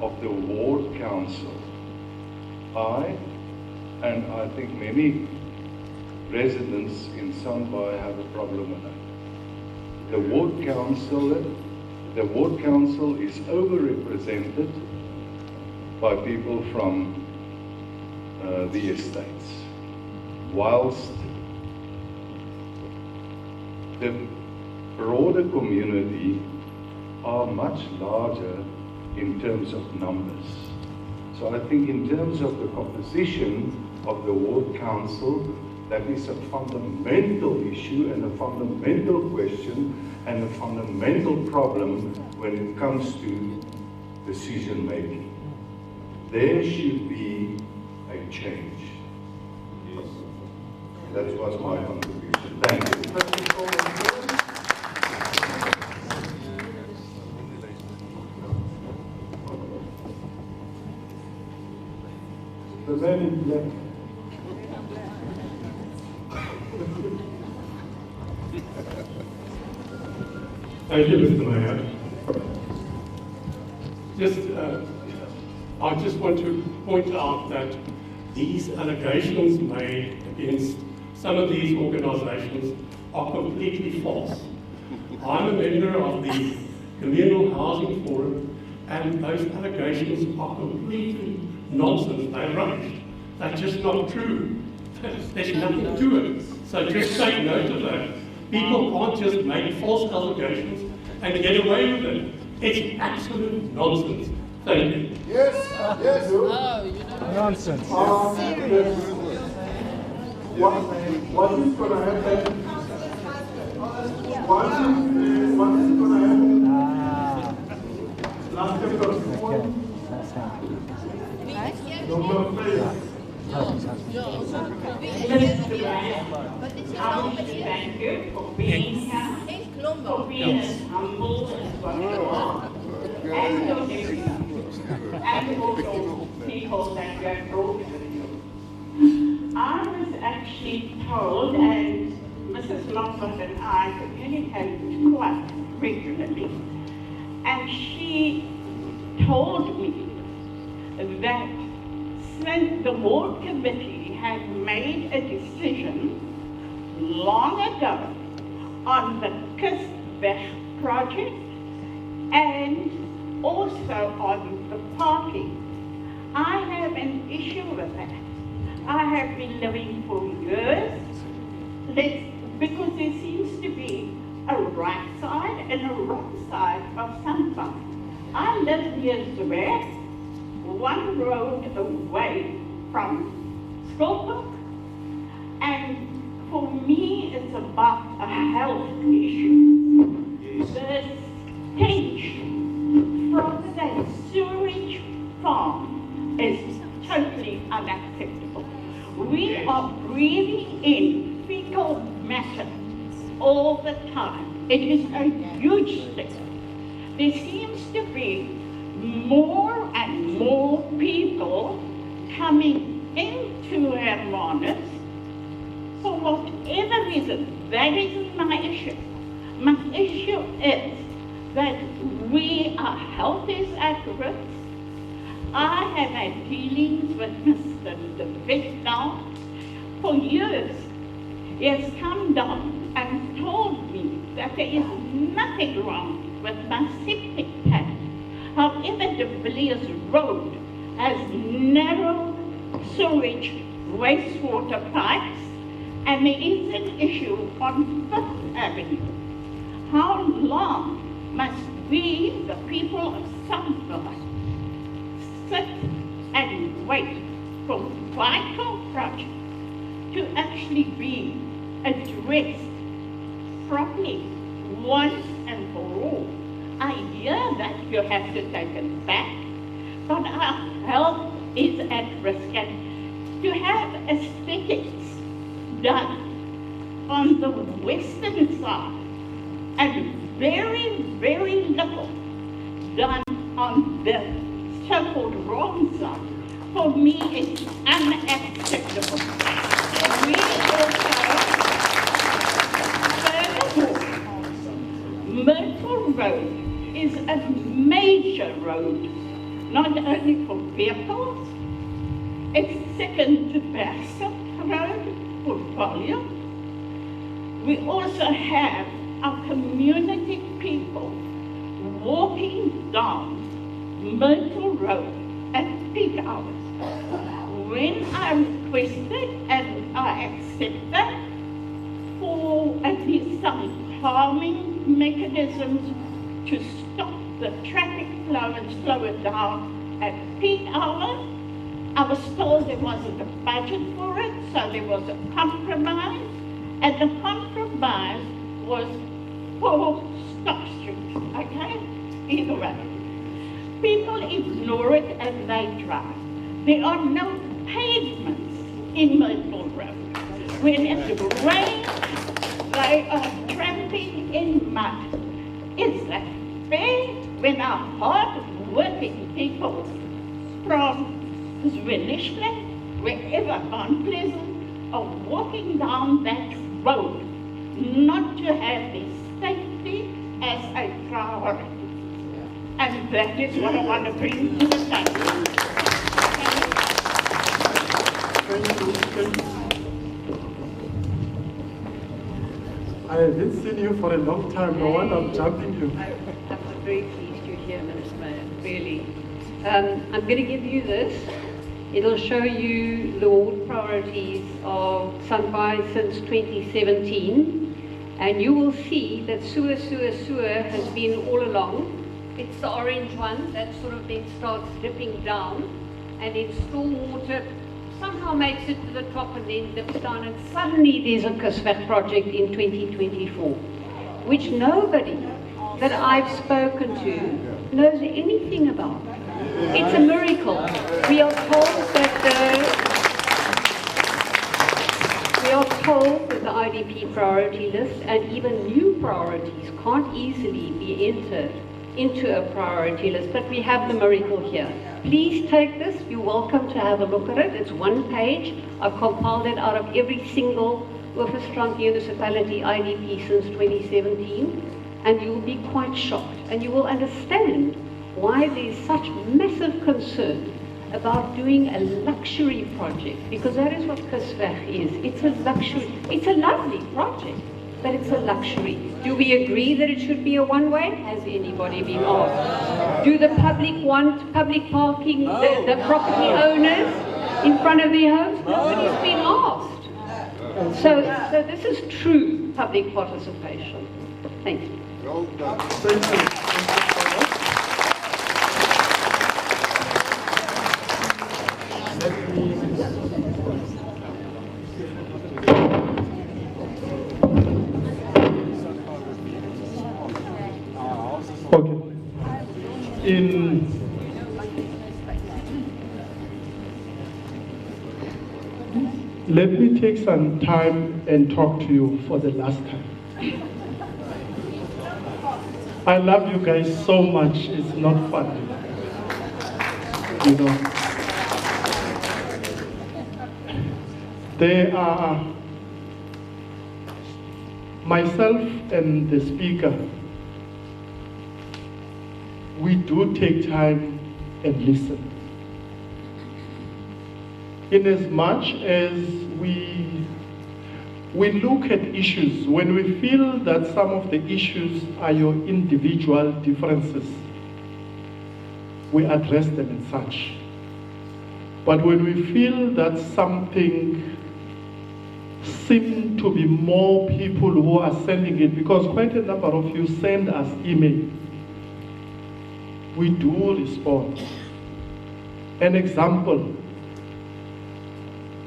S15: of the ward council, and I think many residents in Sandbaai have a problem with that. The ward council is overrepresented by people from the estates, whilst the broader community are much larger in terms of numbers. So I think in terms of the composition of the ward council, that is a fundamental issue and a fundamental question and a fundamental problem when it comes to decision making. There should be a change. Yes. That was my contribution. Thank you.
S11: The man in black.
S20: Thank you, Mr. Mayor. I just want to point out that these allegations made against some of these organizations are completely false. I'm a member of the Communal Housing Forum, and those allegations are completely nonsense. They're rubbish. They're just not true. There's nothing to it. So just take note of that. People can't just make false allegations and get away with it. It's absolute nonsense. Thank you.
S8: Yes, yes.
S20: No, you don't.
S11: Nonsense. What is going to happen? What is going to happen? Last
S1: Thank you for being here, for being as humble as what you are, and your neighbors, and also people that you have brought with you. I was actually told, and Mrs. Lombard and I communicate quite regularly, and she told me that since the ward committee had made a decision long ago on the Kusweg project and also on the parking. I have an issue with that. I have been living for years because there seems to be a right side and a wrong side of Sandbaai. I live near Kusweg, one road away from Skolpik, and for me it's about a health issue.
S9: The stench from that sewage farm is totally unacceptable. We are breathing in fecal matter all the time. It is a huge thing. There seems to be more and more people coming into Hermanus for whatever reason. That isn't my issue. My issue is that our health is at risk. I have had dealings with Mr. De Wet now for years. He has come down and told me that there is nothing wrong with my septic tank. However, De Villiers Road has narrow sewage wastewater pipes, and there is an issue on 5th Avenue. How long must we, the people of Sandbaai, sit and wait for vital projects to actually be addressed properly once and for all? I hear that you have to take it back, but our health is at risk. And to have aesthetics done on the western side and very, very little done on the so-called wrong side, for me is unacceptable. We also, furthermore, Myrtle Road is a major road, not only for vehicles, it's second to Persepsie Road for volume. We also have our community people walking down Myrtle Road at peak hours. When I requested and I accepted for at least some calming mechanisms to stop the traffic flow and slow it down at peak hours, I was told there wasn't a budget for it, so there was a compromise, and the compromise was 4 stop streets, okay? Either way. People ignore it as they drive. There are no pavements in Myrtle Road. When it rains, they are tramping in mud. Is that fair when our hard-working people from Wesenlike, wherever Mount Pleasant, are walking down that road not to have their safety as a priority? And that is what I want to bring to the table.
S21: I haven't seen you for a long time. No wonder I'm jumping you.
S22: I'm very pleased you're here, Minister, really. I'm going to give you this. It'll show you the ward priorities of Sandbaai since 2017. And you will see that sewer has been all along. It's the orange one that sort of then starts dipping down. And then stormwater somehow makes it to the top and then dips down. And suddenly there's a Kusweg project in 2024, which nobody that I've spoken to knows anything about. It's a miracle. We are told that the IDP priority list and even new priorities can't easily be entered into a priority list, but we have the miracle here. Please take this. You're welcome to have a look at it. It's 1 page. I've compiled it out of every single Oostelike municipality IDP since 2017, and you will be quite shocked, and you will understand why there's such massive concern about doing a luxury project, because that is what Kusweg is. It's a luxury. It's a lovely project, but it's a luxury. Do we agree that it should be a one-way? Has anybody been asked? Do the public want public parking, the property owners in front of their homes? Nobody's been asked. So this is true public participation. Thank you.
S21: Well done. Thank you.
S11: Let me take some time and talk to you for the last time. I love you guys so much, it's not funny. You know, there are myself and the speaker, we do take time and listen. In as much as we look at issues, when we feel that some of the issues are your individual differences, we address them as such. But when we feel that something seems to be more people who are sending it, because quite a number of you send us email, we do respond. An example,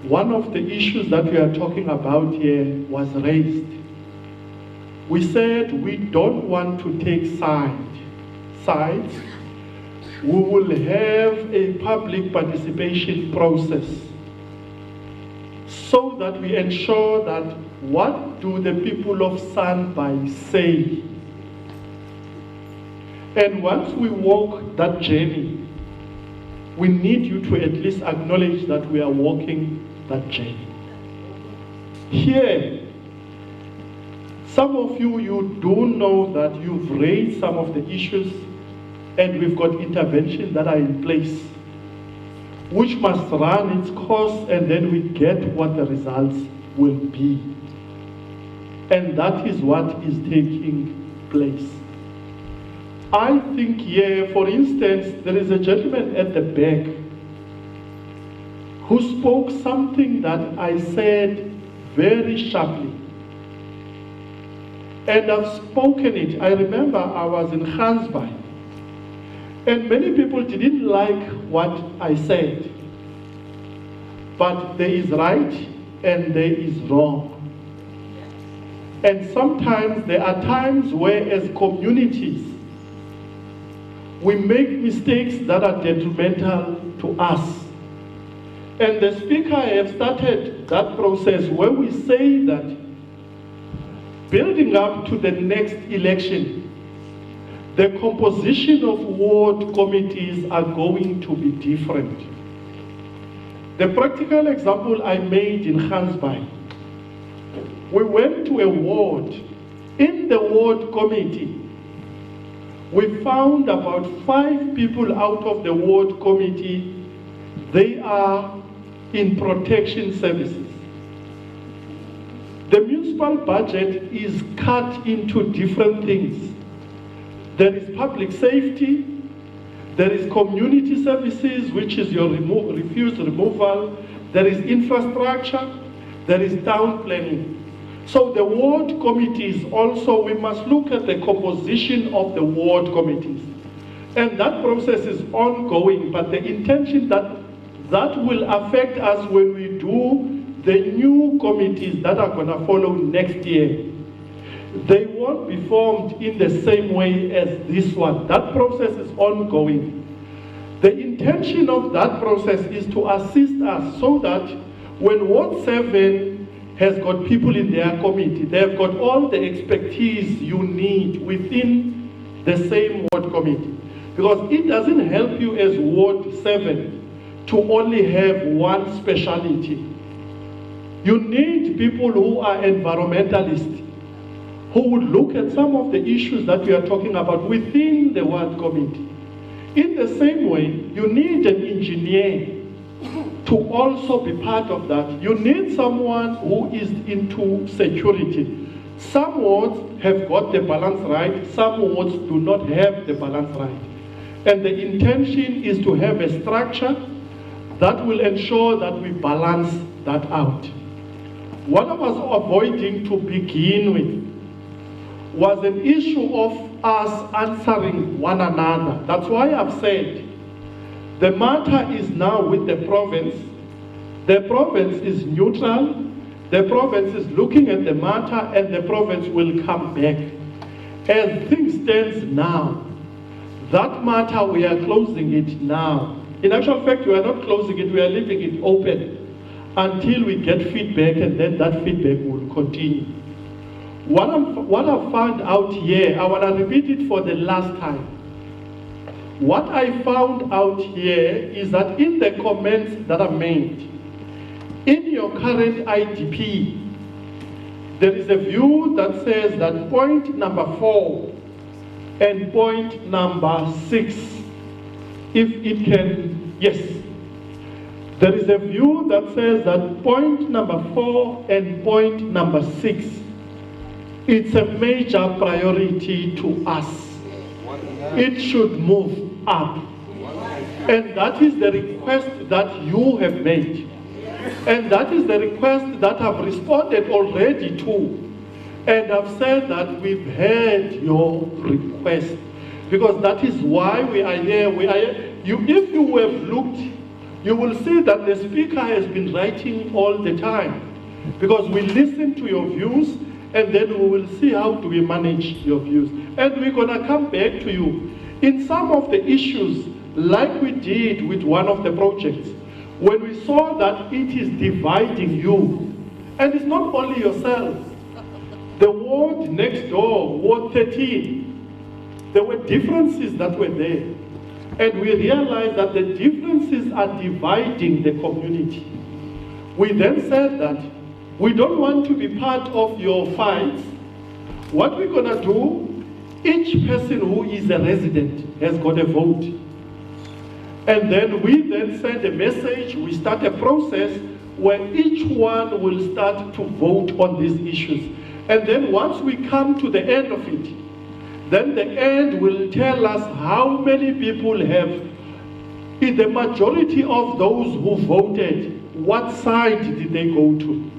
S11: one of the issues that we are talking about here was raised. We said we don't want to take sides. We will have a public participation process so that we ensure that what do the people of Sandbaai say. And once we walk that journey, we need you to at least acknowledge that we are walking that journey. Here, some of you do know that you've raised some of the issues and we've got interventions that are in place, which must run its course, and then we get what the results will be. And that is what is taking place. I think here, for instance, there is a gentleman at the back who spoke something that I said very sharply. And I've spoken it. I remember I was in Sandbaai, and many people didn't like what I said. But there is right and there is wrong. And sometimes there are times where as communities, we make mistakes that are detrimental to us. And the speaker has started that process where we say that building up to the next election, the composition of ward committees are going to be different. The practical example I made in Sandbaai, we went to a ward. In the ward committee, we found about 5 people out of the ward committee, they are in protection services. The municipal budget is cut into different things. There is public safety, there is community services, which is your refuse removal, there is infrastructure, there is town planning. So the ward committees also, we must look at the composition of the ward committees. And that process is ongoing, but the intention that will affect us when we do the new committees that are going to follow next year. They won't be formed in the same way as this one. That process is ongoing. The intention of that process is to assist us so that when Ward 7 has got people in their committee, they've got all the expertise you need within the same ward committee. Because it doesn't help you as Ward 7 to only have one specialty. You need people who are environmentalists, who would look at some of the issues that we are talking about within the ward committee. In the same way, you need an engineer to also be part of that. You need someone who is into security. Some wards have got the balance right, some wards do not have the balance right. And the intention is to have a structure that will ensure that we balance that out. What I was avoiding to begin with was an issue of us answering one another. That's why I've said the matter is now with the province. The province is neutral. The province is looking at the matter and the province will come back. As things stand now, That matter, we are closing it now. In actual fact, we are not closing it, we are leaving it open until we get feedback, and then that feedback will continue. What I found out here, I want to repeat it for the last time. What I found out here is that in the comments that are made, in your current IDP, there is a view that says that point number 4 and point number 6, if it can, yes. There is a view that says that point number 4 and point number 6, it's a major priority to us. It should move up. And that is the request that you have made. And that is the request that I've responded already to. And I've said that we've heard your request. Because that is why we are here. If you have looked, you will see that the speaker has been writing all the time. Because we listen to your views, and then we will see how do we manage your views. And we're going to come back to you. In some of the issues, like we did with one of the projects, when we saw that it is dividing you, and it's not only yourself, the ward next door, Ward 13, there were differences that were there. And we realized that the differences are dividing the community. We then said that we don't want to be part of your fights. What we're going to do, each person who is a resident has got a vote. And then we then send a message, we start a process where each one will start to vote on these issues. And then once we come to the end of it, then the end will tell us how many people have, in the majority of those who voted, what side did they go to.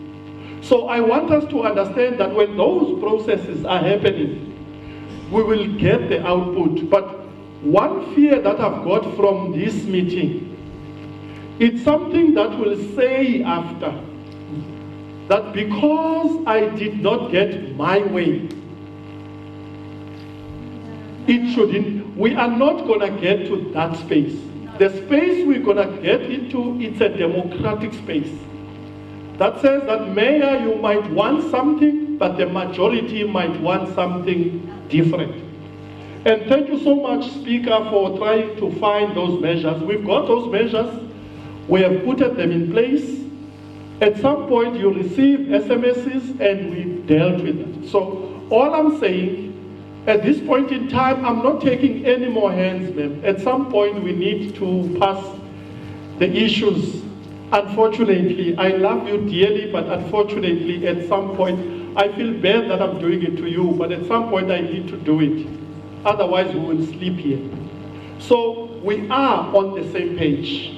S11: So I want us to understand that when those processes are happening, we will get the output. But one fear that I've got from this meeting, it's something that will say after, that because I did not get my way, it shouldn't, we are not going to get to that space. The space we're going to get into, it's a democratic space. That says that, Mayor, you might want something, but the majority might want something different. And thank you so much, Speaker, for trying to find those measures. We've got those measures. We have put them in place. At some point, you receive SMSs, and we've dealt with it. So all I'm saying, at this point in time, I'm not taking any more hands, ma'am. At some point, we need to pass the issues. Unfortunately, I love you dearly, but unfortunately, at some point, I feel bad that I'm doing it to you, but at some point, I need to do it. Otherwise, we will sleep here. So we are on the same page.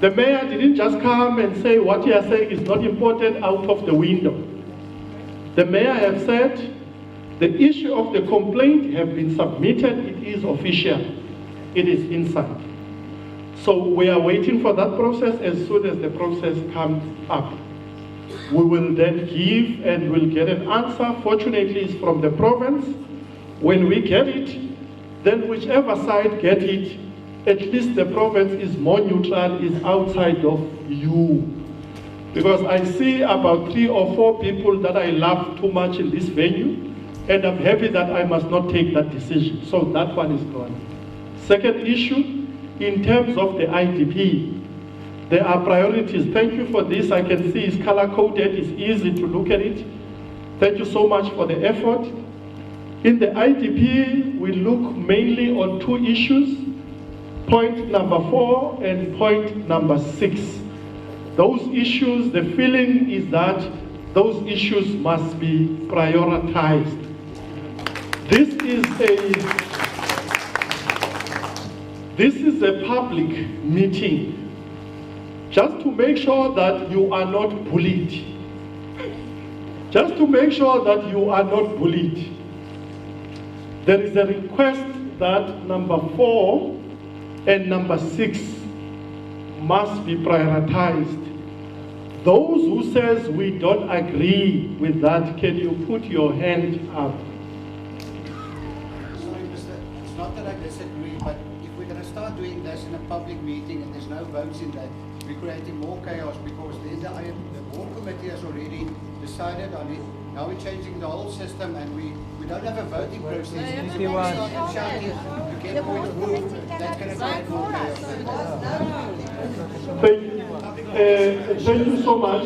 S11: The mayor didn't just come and say what you are saying is not important out of the window. The mayor has said the issue of the complaint have been submitted. It is official. It is inside. So we are waiting for that process. As soon as the process comes up, we will then give and we'll get an answer. Fortunately, it's from the province. When we get it, then whichever side get it, at least the province is more neutral, is outside of you. Because I see about 3 or 4 people that I love too much in this venue, and I'm happy that I must not take that decision. So that one is gone. Second issue, in terms of the IDP, there are priorities. Thank you for this. I can see it's color-coded. It's easy to look at it. Thank you so much for the effort. In the IDP, we look mainly on 2 issues, point number 4 and point number 6. Those issues, the feeling is that those issues must be prioritized. This is a public meeting, just to make sure that you are not bullied. Just to make sure that you are not bullied. There is a request that number 4 and number 6 must be prioritized. Those who says we don't agree with that, can you put your hand up?
S10: Sorry, Mr. It's not that I disagree.
S2: doing this in a public meeting and there's no votes in that, we're creating more chaos because then the board committee has already decided on it. Now we're changing the whole system and we don't have a voting process. And if we start shouting to get point approved, that's going to create more chaos.
S11: Thank you so much.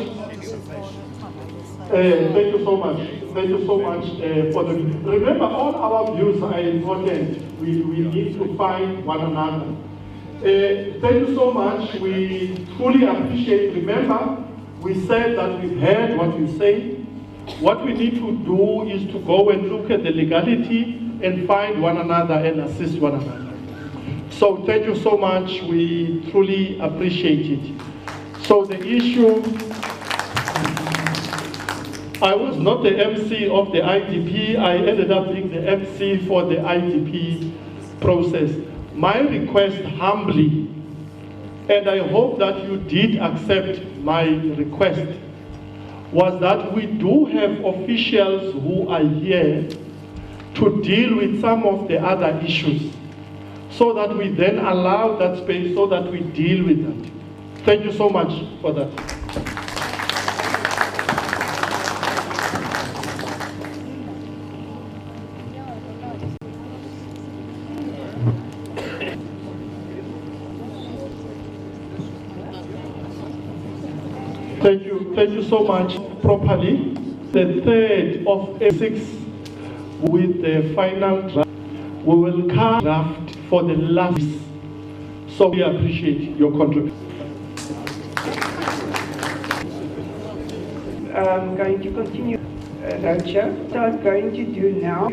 S11: Thank you so much. Thank you so much for the. Remember, all our views are important. We need to find one another. Thank you so much. We truly appreciate. Remember, we said that we've heard what you say. What we need to do is to go and look at the legality and find one another and assist one another. So thank you so much. We truly appreciate it. So the issue, I was not the MC of the IDP. I ended up being the MC for the IDP process. My request humbly, and I hope that you did accept my request, was that we do have officials who are here to deal with some of the other issues, so that we then allow that space so that we deal with that. Thank you so much for that. Thank you so much. Properly, the 3rd of April with the final draft, we will draft for the last. So we appreciate your contribution.
S1: I'm going to continue roadshow. So I'm going to do now,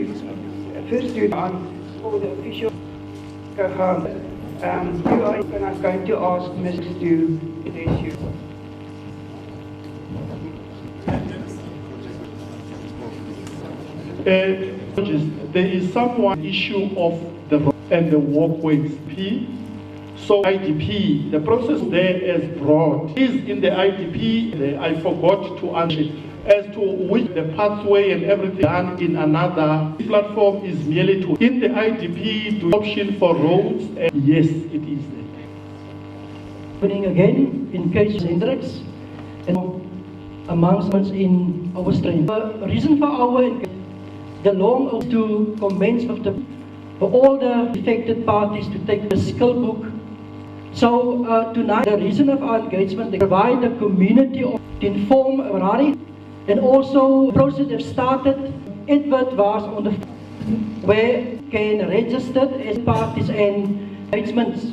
S1: first do on for the official go home. You are going to ask Mrs. to address you.
S11: There is one issue of the road and the walkways. So IDP, the process there is broad. Is in the IDP, I forgot to answer as to which the pathway and everything done in another platform is merely to in the IDP to option for roads. And yes, it is there.
S4: Happening again in case Hendricks and amongst us in our stream. The reason for our the long to commence with for all the affected parties to take the skill book. So tonight, the reason of our engagement, they provide the community to inform Rari, and also the process they've started, Edward was on the where can register as parties and engagements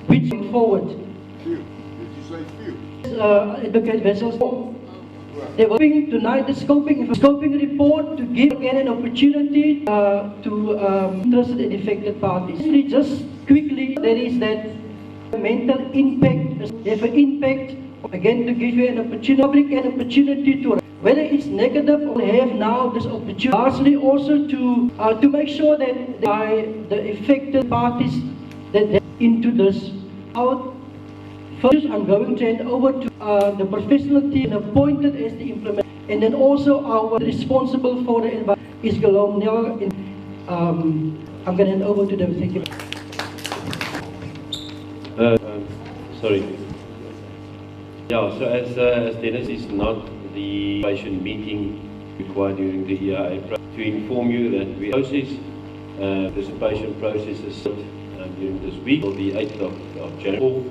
S4: which going forward.
S8: Did you say few?
S4: Advocate Wessels. They were doing tonight the scoping report to give again an opportunity to interested and affected parties. Just quickly, there is that mental impact, there's an impact, again to give you an opportunity, public an opportunity to, whether it's negative or have now this opportunity. Lastly, also to make sure that the affected parties that they're into this out. First, I'm going to hand over to the professional team appointed as the implementer, and then also our responsible for the environment is Galom Nell. I'm going to hand over to them. Thank you.
S6: Sorry. Yeah, so as Dennis is not the patient meeting required during the EIA, to inform you that we process, participation process is during this week, on the 8th of January.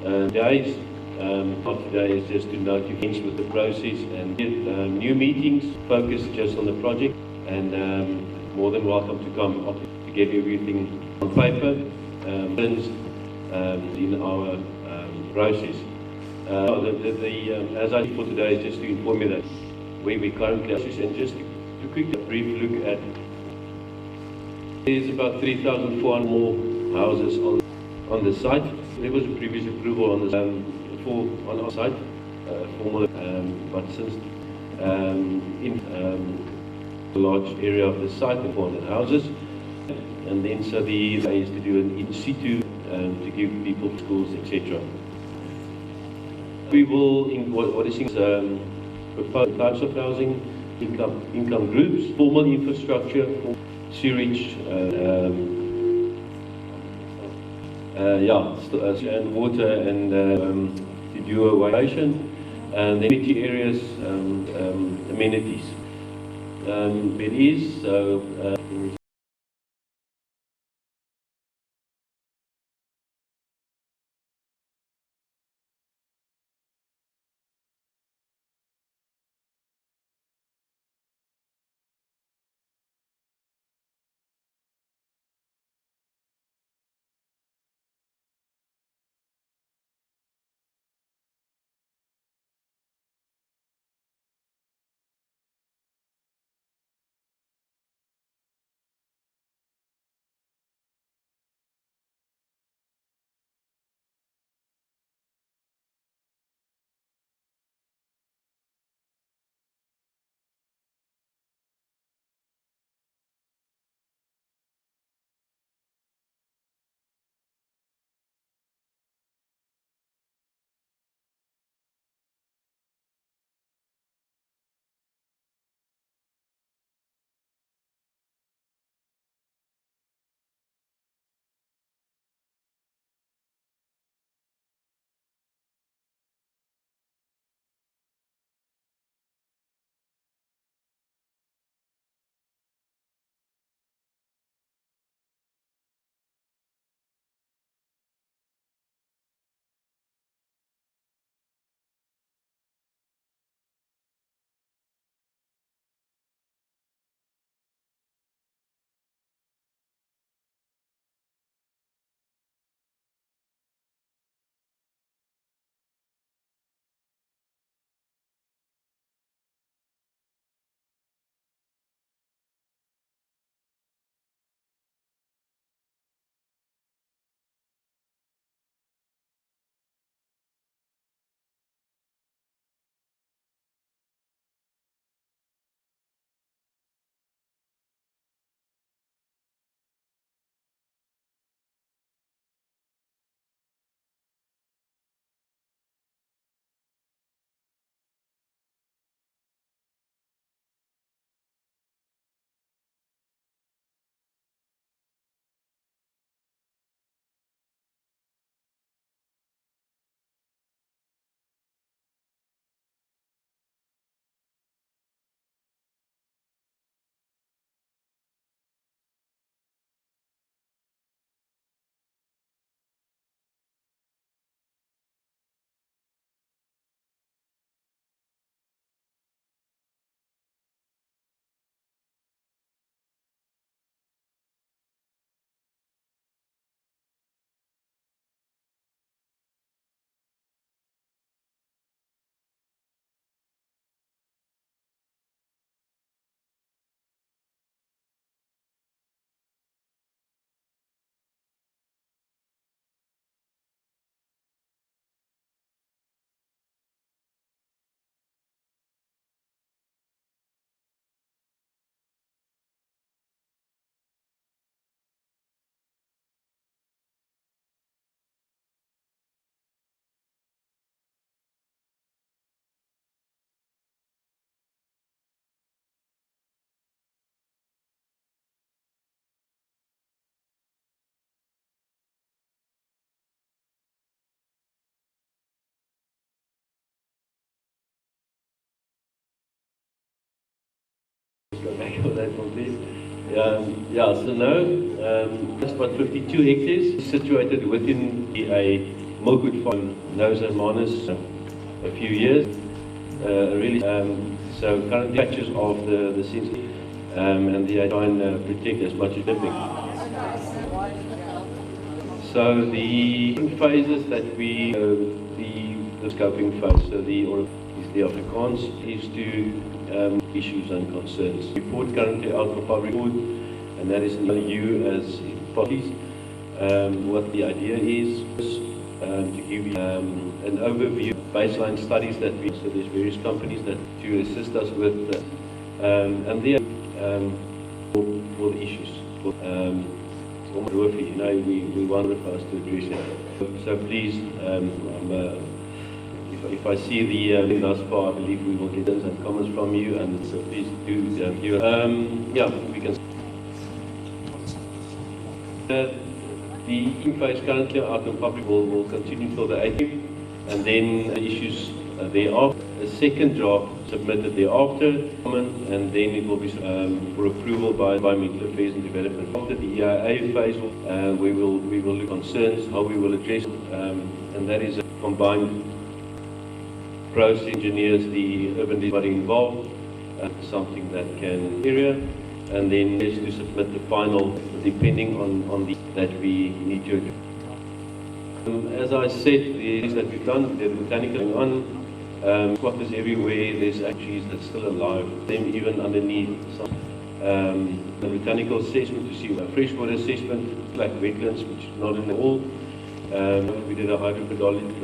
S6: Days of today is just to note you finish with the process and get new meetings focused just on the project, and more than welcome to come to get everything on paper in our process. As I for today is just to inform you that where we currently are, and just to quickly brief look at, there's about 3,400 more houses on the site. There was a previous approval on this on our site, formal, but since in a large area of the site, 400 houses, and then so the idea is to do an in situ to give people schools, etc. We will what is propose types of housing, income groups, formal infrastructure, sewage. and water and to do evaluation, and the community areas, amenities. It is so. So now it's about 52 hectares situated within a milkwood farm, Nose and Manus, a few years. So currently patches of the scenes and the try and protect as much as possible. So the phases that we, the scoping phase, so the Afrikaans is to issues and concerns. Report currently out for public report, and that is you as parties. What the idea is to give you an overview, baseline studies that we, so there's various companies that to assist us with, and then for the issues. We want us to address it. So please, if I see the thus far, I believe we will get and comments from you, and so please do hear. We can. The info is currently out in public, will continue till the 18th, and then the issues thereafter. A second draft submitted thereafter, and then it will be for approval by Environmental Affairs and Development. After the EIA phase, we will look at concerns, how we will address and that is a combined process, engineers, the urban body involved, something that can area, and then is to submit the final depending on the that we need to address. As I said, the things that we've done, the botanical going on, squatters everywhere, there's actually that's still alive, them even underneath some the botanical assessment to see a freshwater assessment, like wetlands, which is not in the all. We did a hydropedology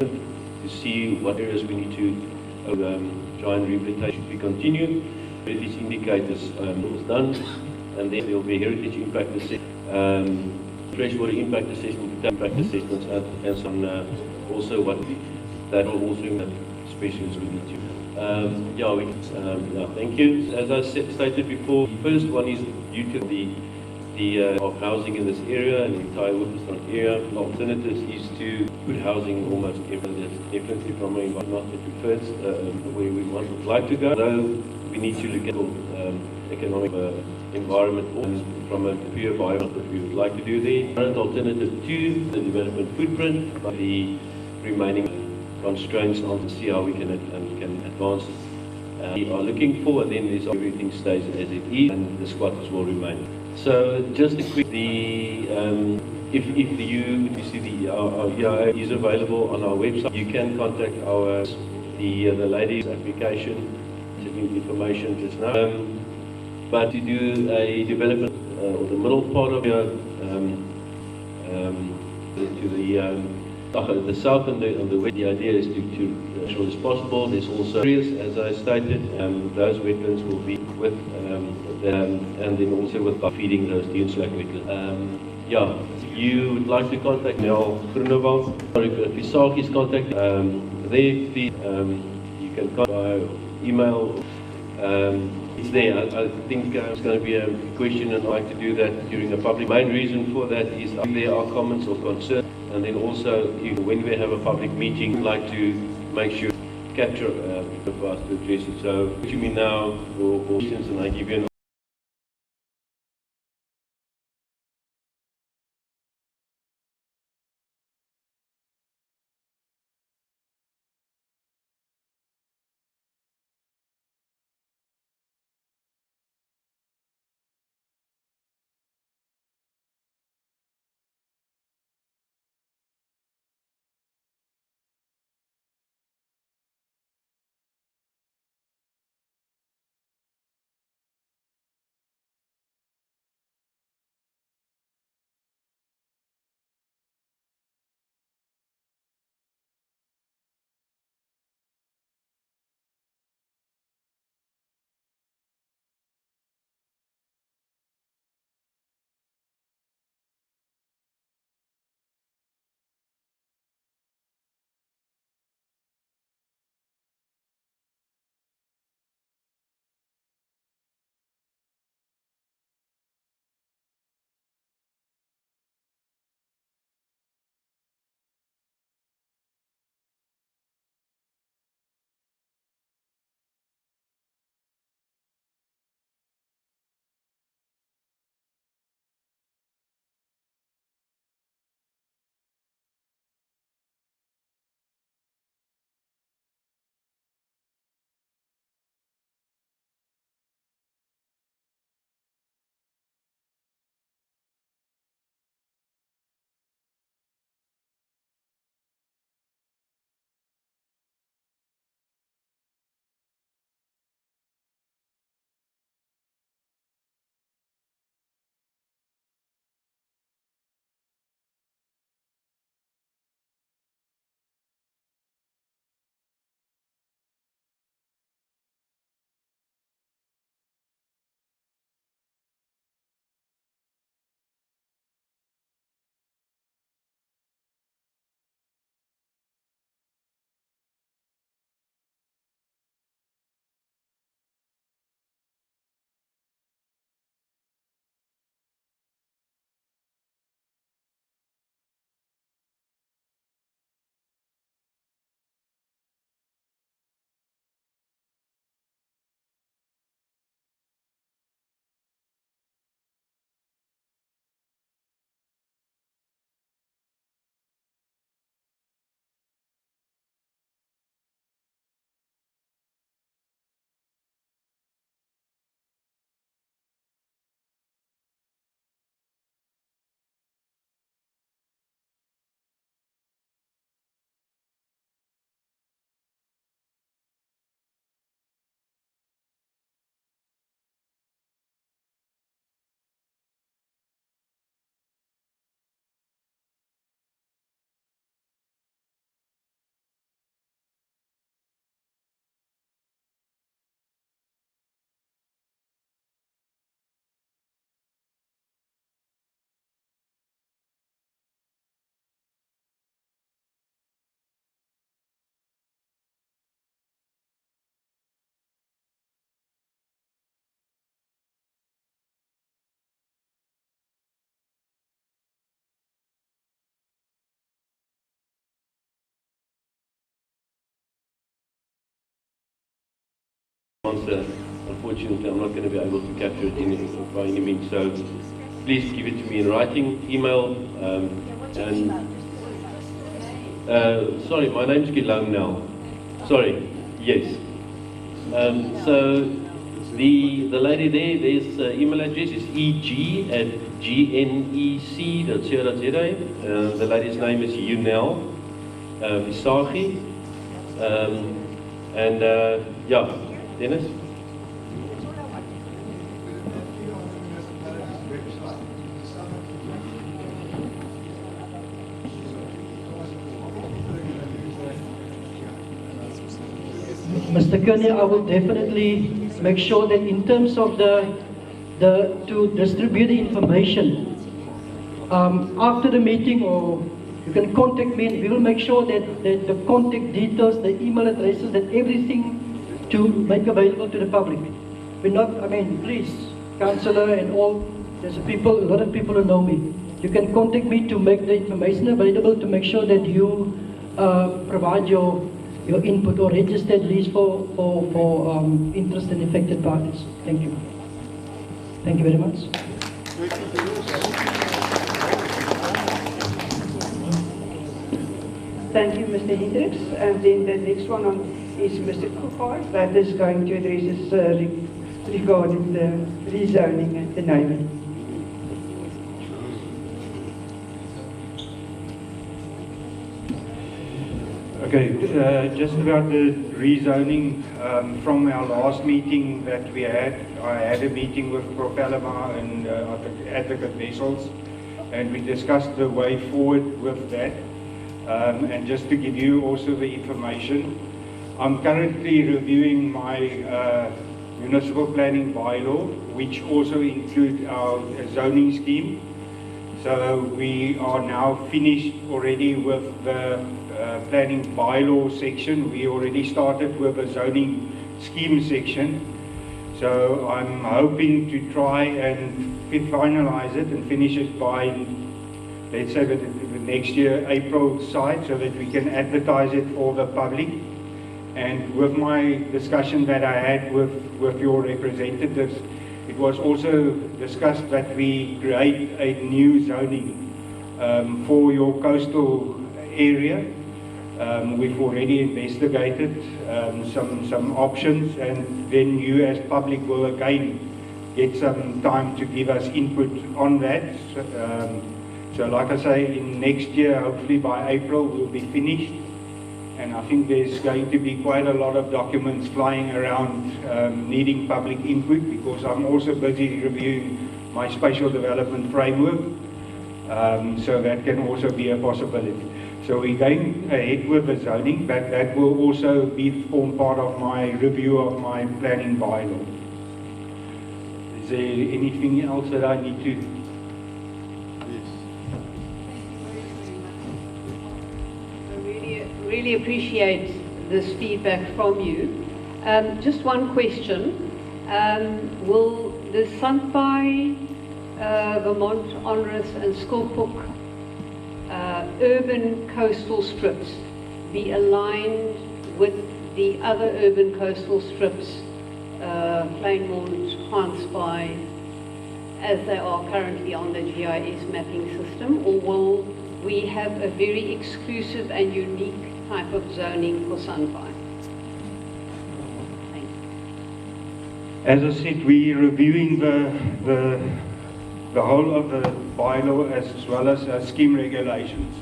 S6: to see what areas we need to try and rehabilitate should be continued. Heritage indicators was done, and then there will be heritage impact assessment, freshwater impact assessment, impact assessments, and some also what that will also specialists we need to. Thank you. As I stated before, the first one is due to the of housing in this area and the entire Woodlands area. The alternatives is to put housing almost everywhere. That's definitely from a not the preferred where we would like to go. Though we need to look at economic environment from a pure environment that we would like to do there. Current alternative to the development footprint, but the remaining constraints on to see how we can advance. We are looking for, and then there's everything stays as it is, and the squatters will remain. So just a quick, if you see our EIA is available on our website, you can contact the lady's application, information just now. But to do a development or the middle part of your to the south and the west, the idea is to as short as possible. There's also areas, as I stated, those wetlands will be with and then also with feeding those Wesenlike wetlands. If you would like to contact Nel Groenewald, or if Isaac is contacted, please you can contact by email. It's there. I think it's going to be a question, and I'd like to do that during a public. Main reason for that is if there are comments or concerns, and then also when we have a public meeting, we'd like to make sure capture for us to address it. So, to me now or questions, and I give you an answer. Unfortunately, I'm not going to be able to capture it by any means. So please give it to me in writing, email, sorry, my name's Gilang now. Sorry, yes. So the lady there's email address is eg@gnec.co.za. The lady's name is Yunel Visagi. Yeah, Dennis?
S4: Mr. Kearney, I will definitely make sure that in terms of to distribute the information after the meeting, or you can contact me. We will make sure that the contact details, the email addresses, that everything to make available to the public. We're not, I mean, please, councillor and all, there's a lot of people who know me. You can contact me to make the information available, to make sure that you provide your input, or register at least for interested and affected parties. Thank you. Thank you very much.
S5: Thank you, Mr. Hendricks. And then the next one is Mr. Kupar, that is going to address us regarding the rezoning and the naming.
S7: Okay, just about the rezoning, from our last meeting that we had, I had a meeting with Prof. Alama and Advocate Wessels, and we discussed the way forward with that. And just to give you also the information, I'm currently reviewing my municipal planning bylaw, which also includes our zoning scheme. So we are now finished already with the planning bylaw section. We already started with a zoning scheme section. So I'm hoping to try and finalize it and finish it by, let's say, the next year, April side, so that we can advertise it for the public. And with my discussion that I had with your representatives, it was also discussed that we create a new zoning for your coastal area. We've already investigated some options, and then you as public will again get some time to give us input on that. So like I say, in next year, hopefully by April, we'll be finished. And I think there's going to be quite a lot of documents flying around needing public input, because I'm also busy reviewing my spatial development framework. So that can also be a possibility. So we're going ahead with the zoning, but that will also form part of my review of my planning bylaw. Is there anything else that I need to?
S22: Really appreciate this feedback from you. Just one question. Will the Sandbaai, Vermont, Onrus and Skulphoek urban coastal strips be aligned with the other urban coastal strips, Kleinmond, Sandbaai, as they are currently on the GIS mapping system, or will we have a very exclusive and unique type of zoning for Sandbaai? Thank you.
S7: As I said, we're reviewing the whole of the bylaw as well as scheme regulations.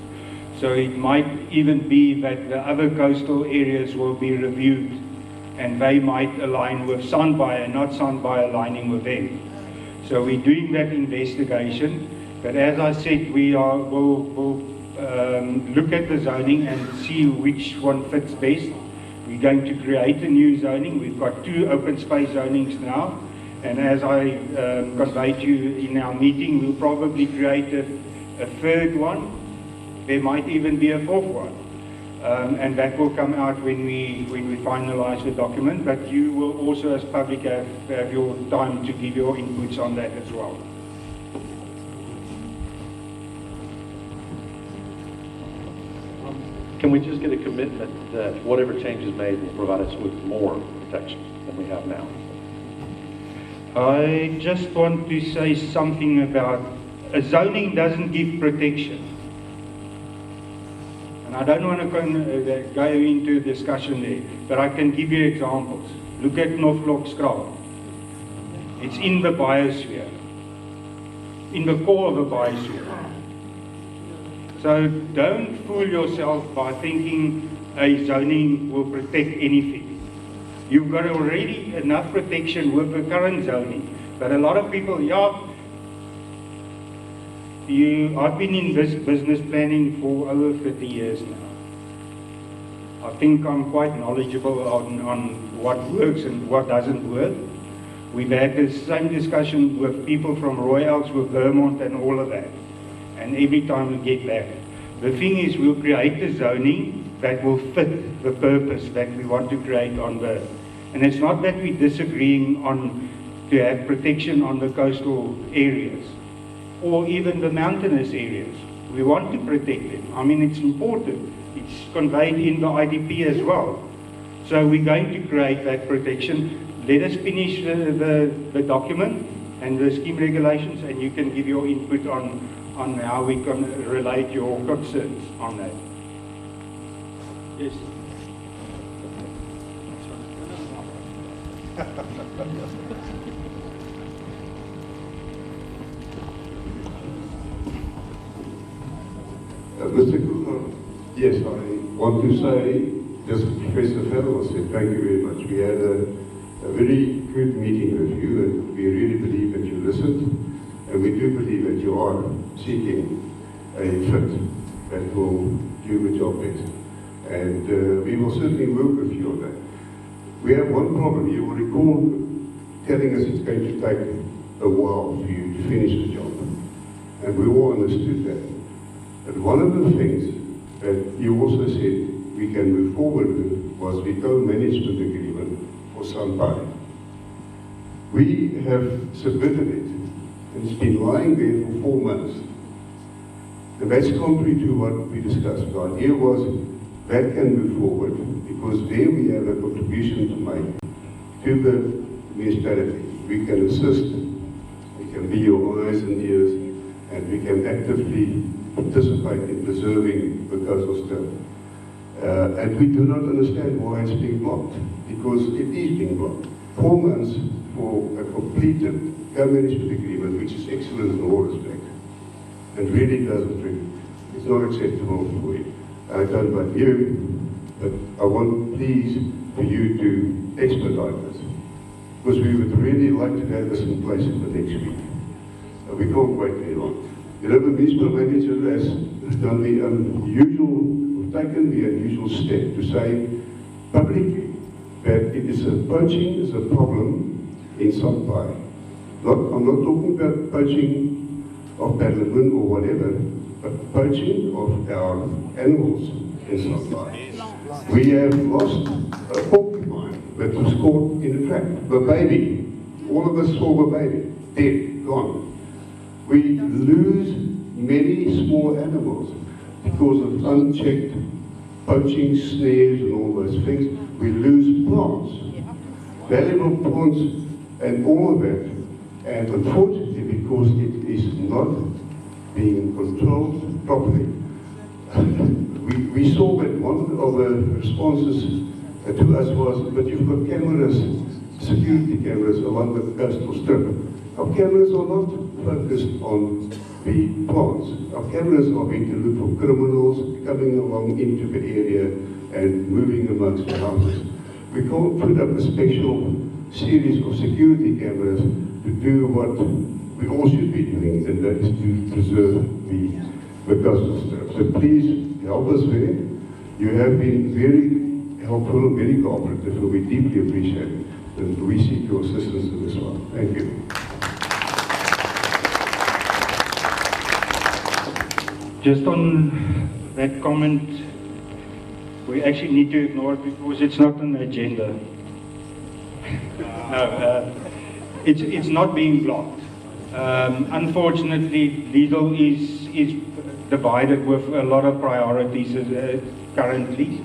S7: So it might even be that the other coastal areas will be reviewed, and they might align with Sandbaai and not Sandbaai aligning with them. So we're doing that investigation. But as I said, we'll look at the zoning and see which one fits best. We're going to create a new zoning. We've got 2 open space zonings now. And as I conveyed to you in our meeting, we'll probably create a 3rd one. There might even be a 4th one. And that will come out when we finalize the document. But you will also, as public, have your time to give your inputs on that as well.
S23: Can we just get a commitment that whatever change is made will provide us with more protection?
S7: than we have now. I just want to say something about zoning doesn't give protection. And I don't want to go into a discussion there, but I can give you examples. Look at Knoflokskraal. It's in the biosphere, in the core of the biosphere. So don't fool yourself by thinking a zoning will protect anything. You've got already enough protection with the current zoning. But a lot of people, I've been in this business planning for over 30 years now. I think I'm quite knowledgeable on what works and what doesn't work. We've had the same discussion with people from Royals, with Vermont and all of that. And every time we get back. The thing is, we'll create a zoning that will fit the purpose that we want to create on the. And it's not that we're disagreeing on to have protection on the coastal areas or even the mountainous areas. We want to protect them. I mean, it's important. It's conveyed in the IDP as well. So we're going to create that protection. Let us finish the document and the scheme regulations, and you can give your input on how we can relate your concerns on that. Yes.
S15: Mr. Kuhn, yes, I want to say, just Professor Fennell said, thank you very much. We had a very good meeting with you, and we really believe that you listened, and we do believe that you are seeking a fit that will do the job better. And we will certainly work with you on that. We have one problem. You will recall telling us it's going to take a while for you to finish the job. And we all understood that. But one of the things that you also said we can move forward with was the co-management agreement for Sandbaai. We have submitted it, and it's been lying there for 4 months. And that's contrary to what we discussed. The idea was that can move forward because there we have a contribution to make to the municipality. We can assist, we can be your eyes and ears, and we can actively participate in preserving the coastal strip. And we do not understand why it's being blocked, because it is being blocked. 4 months for a completed co-management agreement, which is excellent in all respects, and really doesn't really, it's not acceptable for you. I don't blame you, but I want please for you to expedite this, because we would really like to have this in place for next week. We can't wait very long. You know, the municipal manager has done the unusual, taken the unusual step to say publicly that it is poaching is a problem in Sandbaai. I'm not talking about poaching of Parliament or whatever, but poaching of our animals in Sandbaai. We have lost a porcupine that was caught in a trap, the baby. All of us saw the baby, dead, gone. We lose many small animals because of unchecked poaching snares and all those things. We lose plants, valuable plants and all of that. And unfortunately, because it is not being controlled properly, we saw that one of the responses to us was, but you've got cameras, security cameras along the coastal strip. Our cameras are not focused on the plants. Our cameras are going to look for criminals coming along into the area and moving amongst the houses. We can't put up a special series of security cameras to do what we all should be doing, and that is to preserve the coastal strip. So please help us there. You have been very helpful and very cooperative, and we deeply appreciate it. And we seek your assistance in this one. Thank you.
S7: Just on that comment, we actually need to ignore it because it's not on the agenda. No, it's not being blocked. Unfortunately, legal is divided with a lot of priorities currently.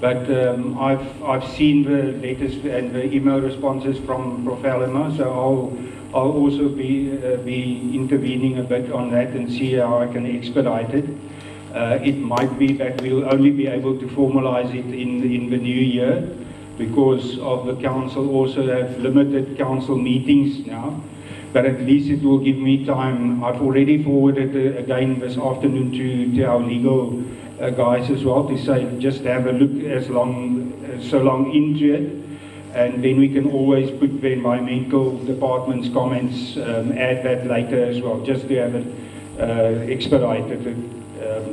S7: But I've seen the letters and the email responses from Prof. Helmer, so I'll also be intervening a bit on that and see how I can expedite it. It might be that we'll only be able to formalize it in the new year, because of the council also have limited council meetings now. But at least it will give me time. I've already forwarded again this afternoon to our legal guys as well, to say just have a look so long into it, and then we can always put the environmental department's comments, add that later as well, just to have it expedited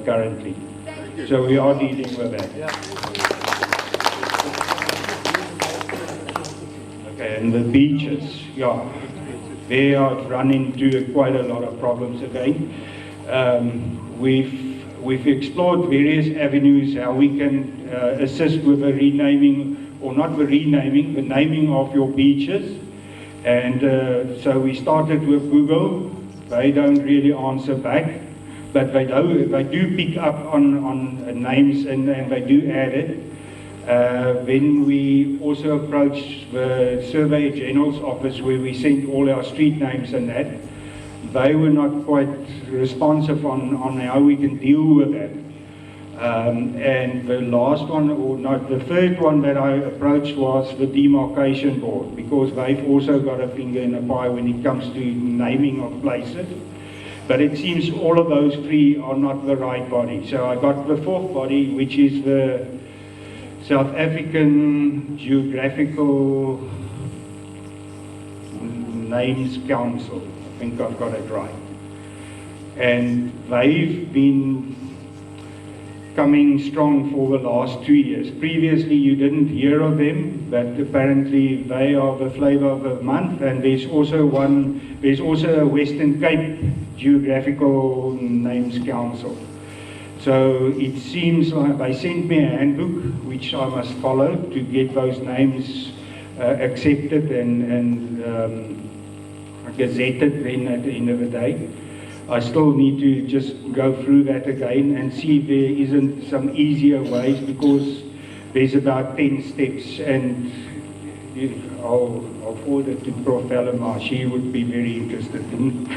S7: currently. So we are dealing with that. Okay, and the beaches, yeah, they are run into quite a lot of problems again. We've explored various avenues how we can assist with the renaming, or not the renaming, the naming of your beaches. And so we started with Google. They don't really answer back, but they do pick up on names, and they do add it. Then we also approached the Surveyor General's office, where we sent all our street names and that. They were not quite responsive on how we can deal with that. And the last one, or not, the third one that I approached was the Demarcation Board, because they've also got a finger in the pie when it comes to naming of places. But it seems all of those three are not the right body. So I got the fourth body, which is the South African Geographical Names Council. I think I've got it right. And they've been coming strong for the last 2 years. Previously you didn't hear of them, but apparently they are the flavour of the month. And there's also a Western Cape Geographical Names Council. So it seems like they sent me a handbook which I must follow to get those names accepted and gazetted then at the end of the day. I still need to just go through that again and see if there isn't some easier ways, because there's about 10 steps, and I'll forward it to Prof. Helmer. She would be very interested in.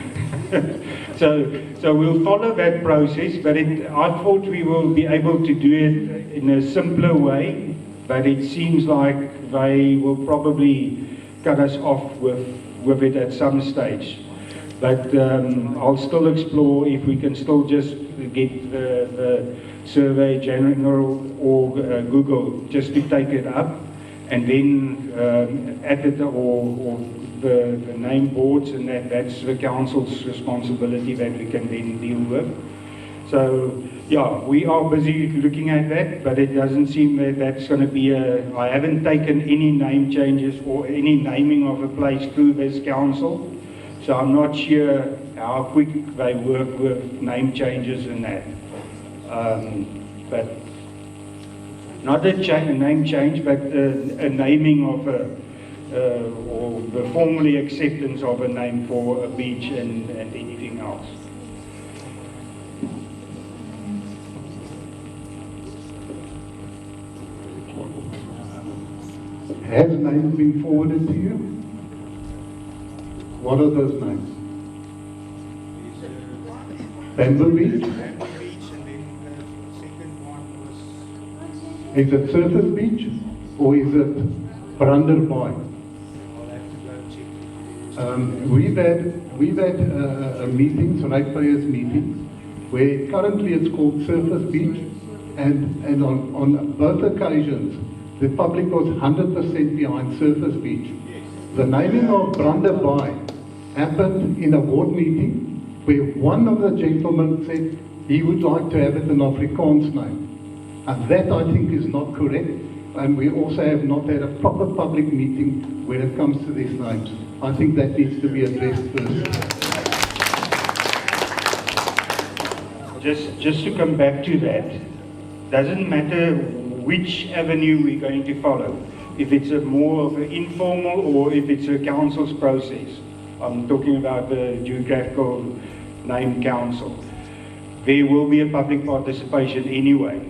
S7: So we'll follow that process, but I thought we will be able to do it in a simpler way, but it seems like they will probably cut us off with it at some stage. But I'll still explore if we can still just get the Survey General or Google just to take it up, and then edit or the name boards, and that's the council's responsibility that we can then deal with. So yeah, we are busy looking at that, but it doesn't seem that that's going to be I haven't taken any name changes or any naming of a place through this council, so I'm not sure how quick they work with name changes and that. But not a name change, but a naming of or the formally acceptance of a name for a beach and anything else.
S17: Has names been forwarded to you? What are those names? Bamboo Beach? Is it Surface Beach or is it Branderbaai? We've had meetings, ratepayers meetings, where currently it's called Surface Beach, and on both occasions the public was 100% behind Surface Beach. The naming of Branderbaai happened in a ward meeting where one of the gentlemen said he would like to have it an Afrikaans name. And that, I think, is not correct. And we also have not had a proper public meeting when it comes to these names. I think that needs to be addressed first.
S7: Just to come back to that, doesn't matter which avenue we're going to follow. If it's a more of an informal or if it's a council's process. I'm talking about the Geographical Name Council. There will be a public participation anyway.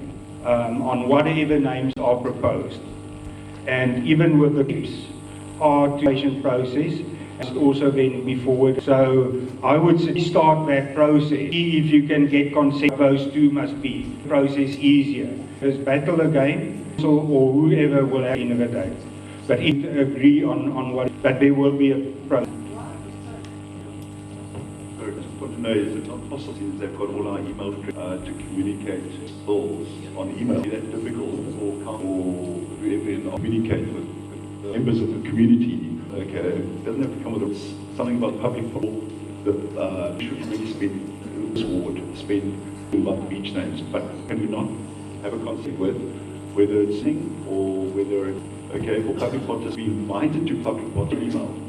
S7: on whatever names are proposed. And even with the tips are to process and also then be forward. So I would say start that process. See if you can get consent. Those two must be process easier. There's battle again, or whoever will have the end of the day. But if you agree on what, but there will be a process.
S3: What to know is it's not possible since they've got all our email to communicate bills on email. Is that difficult or whoever communicate with members of the community? Okay, it doesn't have to come with something about public that should really spend this award, spend about beach names, but can we not have a concept with whether it's sing or whether for public participants be invited to public participant email?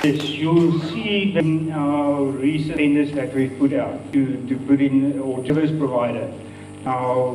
S7: Yes, you'll see in our recent tenders that we've put out to put in, or service provider, our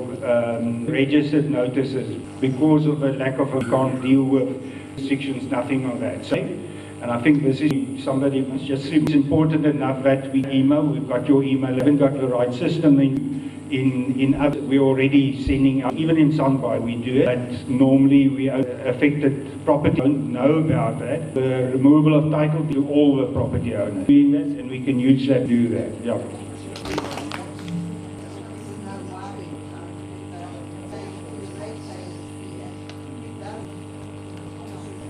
S7: registered notices, because of the lack of, can't deal with restrictions, nothing of that. So, and I think this is, somebody must just see, it's important enough that we email, we've got your email, haven't got the right system in other, we're already sending out, even in Sandbaai we do it, but normally we affected property don't know about that. The removal of title to all the property owners. Doing that, and we can use that to do that. Yeah.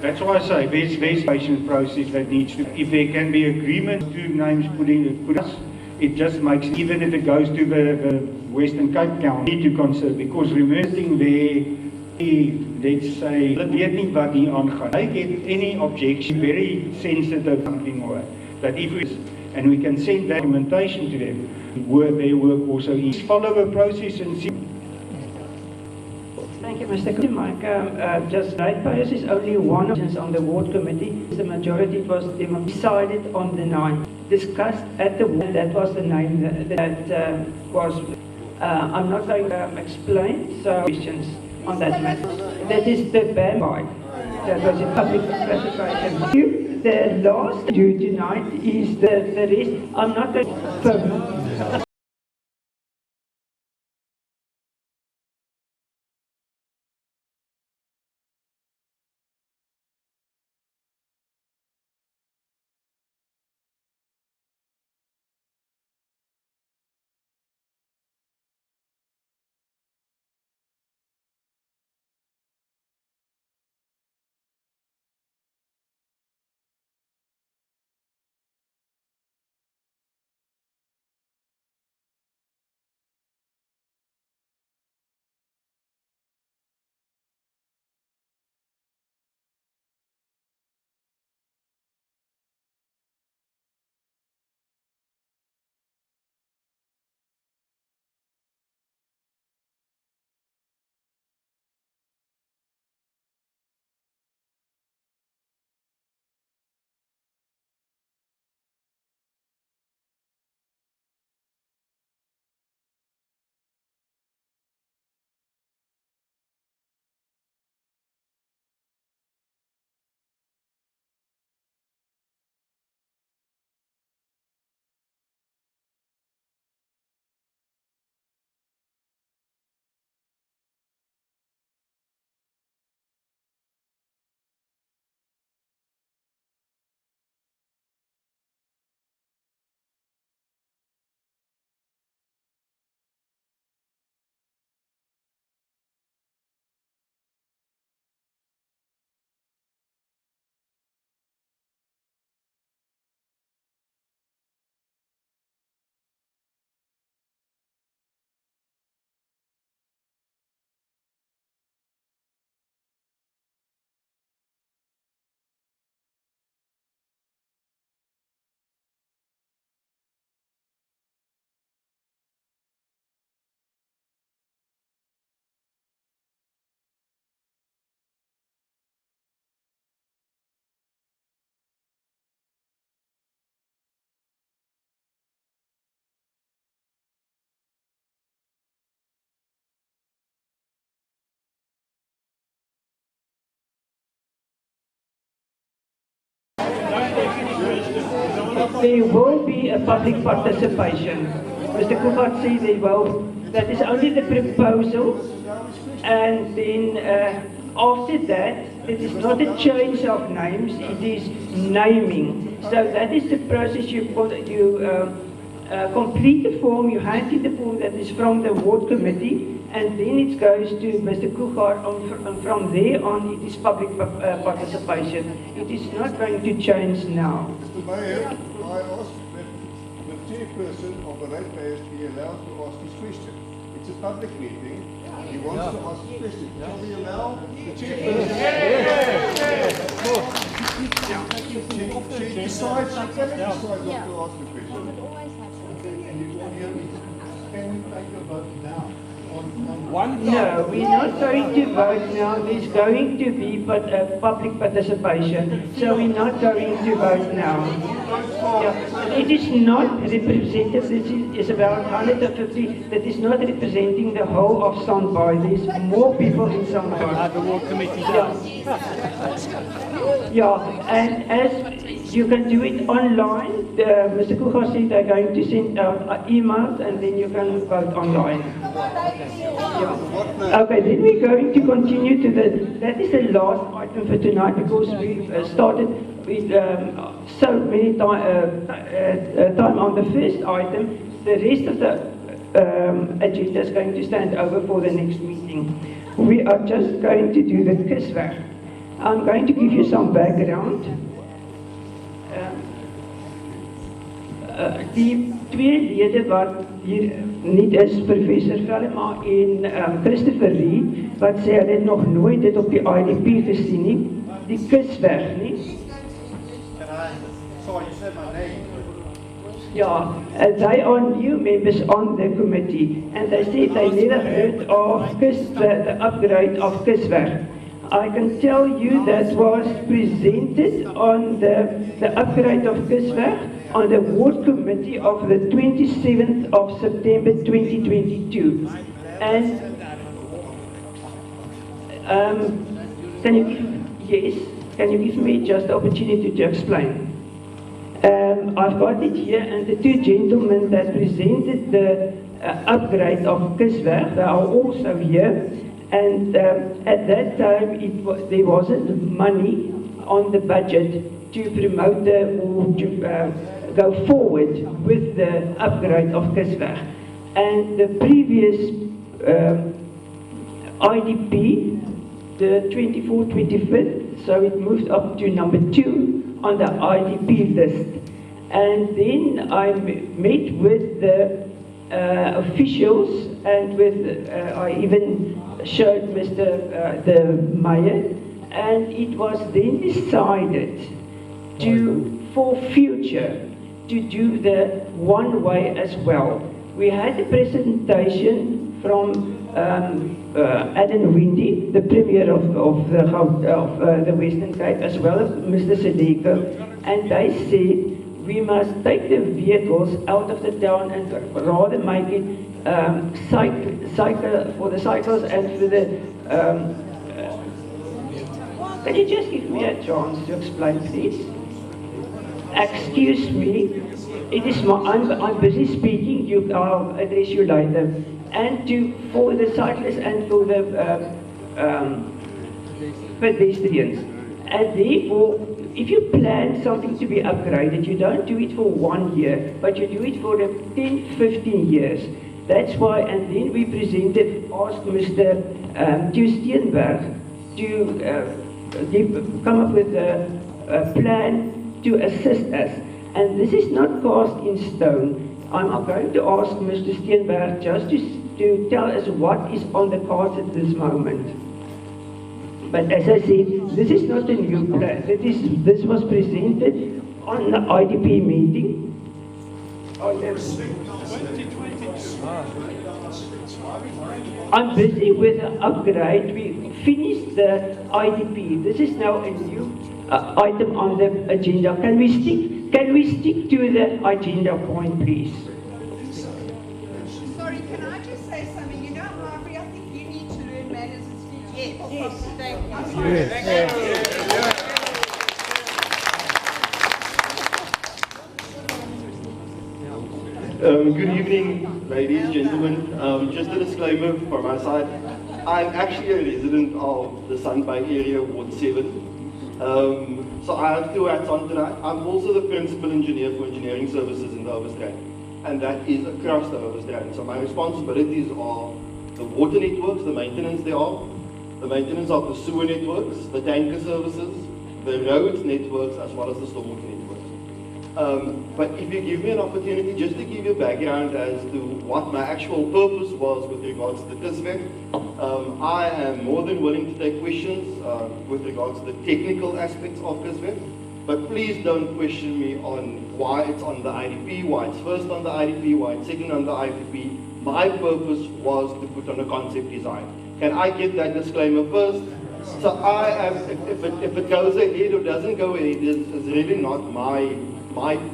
S7: That's why I say there's patient process that needs to, if there can be agreement to names put us, it just makes, even if it goes to the Western Cape County to consider, because remembering there, let's say, they get any objection, very sensitive something or that if we, and we can send that documentation to them, their work also is follow the process and see.
S5: Thank you, Mr. Mike. Just ratepayers is only one on the ward committee. The majority was decided on the 9th. Discussed at the ward, that was the name that was, I'm not going to explain, so questions on that matter. That is the Sandbaai. That was a public classification. The last due tonight is the rest. I'm not going to... There will be a public participation. Mr. Kugat said there will that is only the proposal, and then after that, it is not a change of names, it is naming. So that is the process. You complete the form, you hand in the form that is from the ward committee, and then it goes to Mr. Kuchar, and from there on it is public participation. It is not going to change now.
S8: Mr. Mayor, I ask that the chairperson of the ratepayers be allowed to ask his question. It's a public meeting. He wants to ask a question. Shall we allow the chairperson? She decides, she cannot decide not to ask the question. Can we take a vote now?
S5: No, we're not going to vote now. There's going to be public participation, so we're not going to vote now. Yeah. It is not representative. This is about 150. That is not representing the whole of Sandbaai. There's more people in Sandbaai.
S12: The ward committee.
S5: Yeah, and as you can do it online. Mr. Kuchar said they're going to send out emails, and then you can vote online. Yeah. Okay, then we're going to continue to that is the last item for tonight, because we started with so many time on the first item. The rest of the agenda is going to stand over for the next meeting. We are just going to do the Kusweg. I'm going to give you some background. Die twee lede wat hier niet is, professor Velema en Christopher Lee, wat sê hulle het nog nooit dit op die IDP gesien nie, die Kusweg nie.
S2: Sorry, you said my name.
S5: Yeah, they are new members on the committee, and they said they never heard of the upgrade of Kusweg. I can tell you that was presented on the upgrade of Kusweg on the ward committee of the 27th of September 2022. And can you give me just the opportunity to explain? I've got it here, and the two gentlemen that presented the upgrade of Kusweg, they are also here. And at that time, there wasn't money on the budget to promote or to go forward with the upgrade of Kusweg. And the previous IDP, the 24-25th, so it moved up to number 2 on the IDP list. And then I met with the officials, and with I even showed Mr. the Mayor, and it was then decided for future to do the one way as well. We had a presentation from Adam Windy, the Premier of the Western Cape, as well as Mr. Sadeko, and they said we must take the vehicles out of the town and rather make it cycle for the cycles and for the. Can you just give me a chance to explain, please? Excuse me. It is I'm busy speaking. I'll address you later. And for the cyclists and for the pedestrians. And therefore, if you plan something to be upgraded, you don't do it for 1 year, but you do it for 10, 15 years. That's why, and then we asked Mr. Steenberg to come up with a plan to assist us. And this is not cast in stone. I'm going to ask Mr. Steenberg just to tell us what is on the cards at this moment. But as I said, this is not a new plan. This was presented on the IDP meeting. I'm busy with the upgrade. We finished the IDP. This is now a new item on the agenda. Can we stick to the agenda point, please?
S13: Sorry, can I just say something? You know, Haybre, I think you need to learn manners and speech. Yes. Thank you. Yes.
S12: Good evening, ladies, gentlemen. Just a disclaimer from my side. I'm actually a resident of the Sandbaai area, Ward 7. So I have two hats on tonight. I'm also the principal engineer for engineering services in the Overstrand, and that is across the Overstrand. So my responsibilities are the water networks, the maintenance thereof, the maintenance of the sewer networks, the tanker services, the roads networks, as well as the stormwater networks. But if you give me an opportunity just to give you background as to what my actual purpose was with regards to Kusweg, I am more than willing to take questions with regards to the technical aspects of Kusweg, but please don't question me on why it's on the IDP, why it's first on the IDP, why it's second on the IDP. My purpose was to put on a concept design. Can I get that disclaimer first? So I am, if it goes ahead or doesn't go ahead is really not my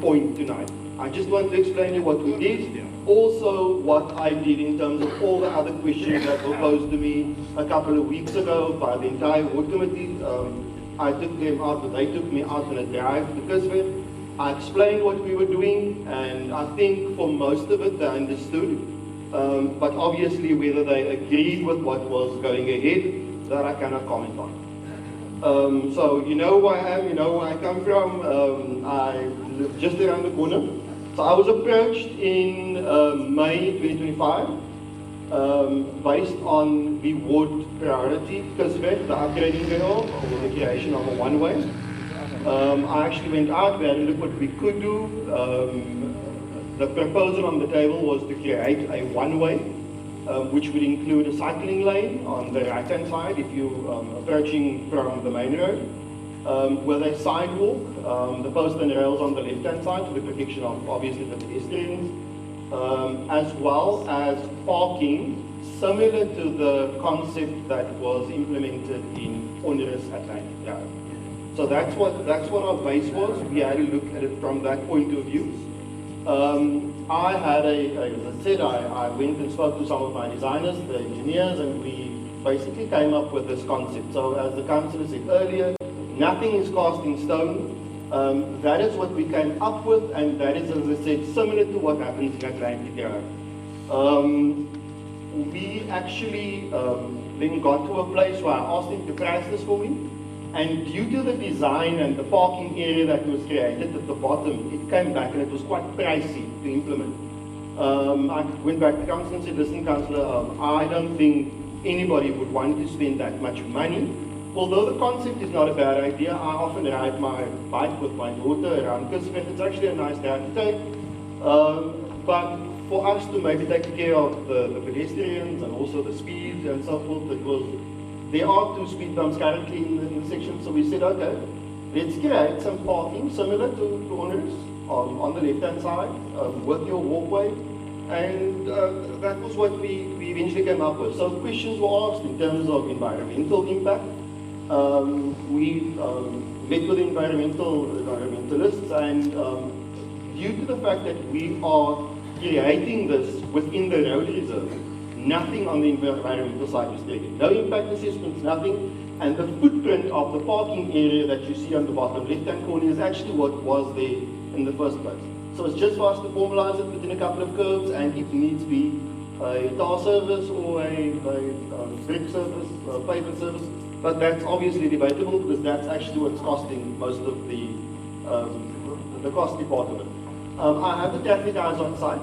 S12: point tonight. I just want to explain you what we did, also what I did in terms of all the other questions that were posed to me a couple of weeks ago by the entire ward committee. I took them out, but they took me out on a drive to Kusweg. I explained what we were doing, and I think for most of it they understood. But obviously whether they agreed with what was going ahead, that I cannot comment on. So you know who I am, you know where I come from. I live just around the corner. So I was approached in May 2025 based on the ward priority, Kusweg, the upgrading thereof, or the creation of a one-way. I actually went out, we had a look what we could do. The proposal on the table was to create a one-way, which would include a cycling lane on the right-hand side if you're approaching from the main road, with a sidewalk, the post and rails on the left-hand side for the protection of obviously the pedestrians, as well as parking similar to the concept that was implemented in onerous Atlantic Drive. So that's what our base was. We had to look at it from that point of view. I had as I said, I went and spoke to some of my designers, the engineers, and we basically came up with this concept. So as the councillor said earlier, nothing is cast in stone. That is what we came up with, and that is, as I said, similar to what happens in Atlantic Drive. We actually then got to a place where I asked him to price this for me. And due to the design and the parking area that was created at the bottom, it came back and it was quite pricey to implement. I went back to council and said, listen, councillor, I don't think anybody would want to spend that much money. Although the concept is not a bad idea, I often ride my bike with my daughter around Kusweg. It's actually a nice drive to take. But for us to maybe take care of the pedestrians and also the speeds and so forth, because there are 2 speed bumps currently in the section, so we said, okay, let's create some parking similar to owners on the left-hand side with your walkway, and that was what we eventually came up with. So questions were asked in terms of environmental impact. We met with environmentalists, and due to the fact that we are creating this within the road reserve, nothing on the environmental side is taken. No impact assessments, nothing. And the footprint of the parking area that you see on the bottom left-hand corner is actually what was there in the first place. So it's just for us to formalize it within a couple of curves, and if needs be, a tar service or a brick service, a paper service. But that's obviously debatable, because that's actually what's costing most of the costly part of it. I have the traffic eyes on site.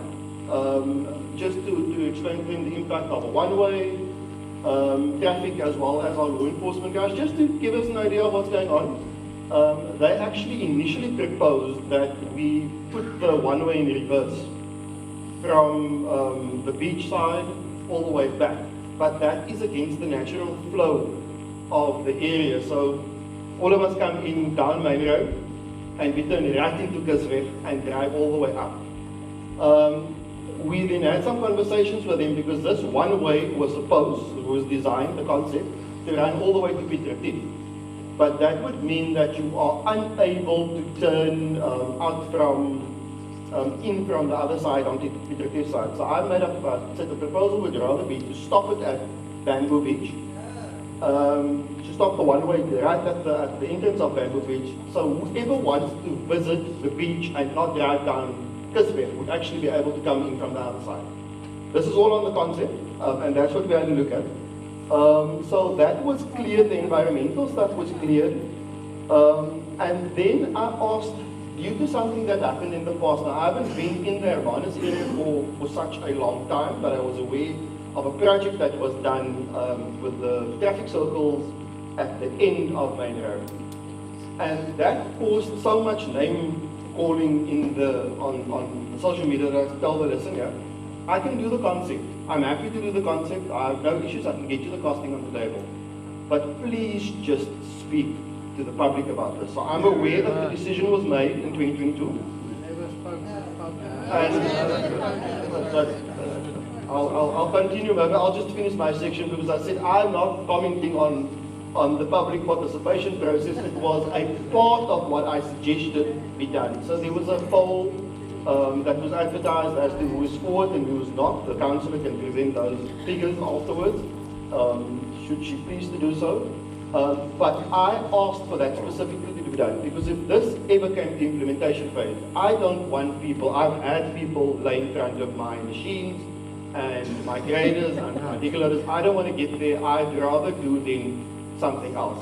S12: Just to explain to them the impact of a one-way traffic, as well as our law enforcement guys, just to give us an idea of what's going on. They actually initially proposed that we put the one-way in reverse from the beach side all the way back, but that is against the natural flow of the area. So all of us come in down Main Road, and we turn right into Kusweg and drive all the way up. We then had some conversations with them, because this one way was designed, the concept, to run all the way to Pietertief. But that would mean that you are unable to turn out in from the other side onto the Pietertief side. So I made up said the proposal would rather be to stop it at Bamboo Beach, to stop the one way right at the entrance of Bamboo Beach. So whoever wants to visit the beach and not drive down Kusweg would actually be able to come in from the other side. This is all on the concept, and that's what we had to look at. So that was clear, the environmental stuff was clear. And then I asked, due to something that happened in the past, now I haven't been in the Urbanus area for such a long time, but I was aware of a project that was done with the traffic circles at the end of Main Road. And that caused so much name calling on the social media that I tell the listener, I can do the concept. I'm happy to do the concept. I have no issues. I can get you the costing on the table. But please just speak to the public about this. So I'm aware that the decision was made in 2022. And I'll continue, maybe I'll just finish my section because I said I'm not commenting on the public participation process. It was a part of what I suggested be done. So there was a poll that was advertised as to who is for it and who is not. The councillor can present those figures afterwards, should she please to do so. But I asked for that specifically to be done because if this ever came to implementation phase, I don't want people, I've had people lay in front of my machines and my graders and my decorators. I don't want to get there. I'd rather do then something else.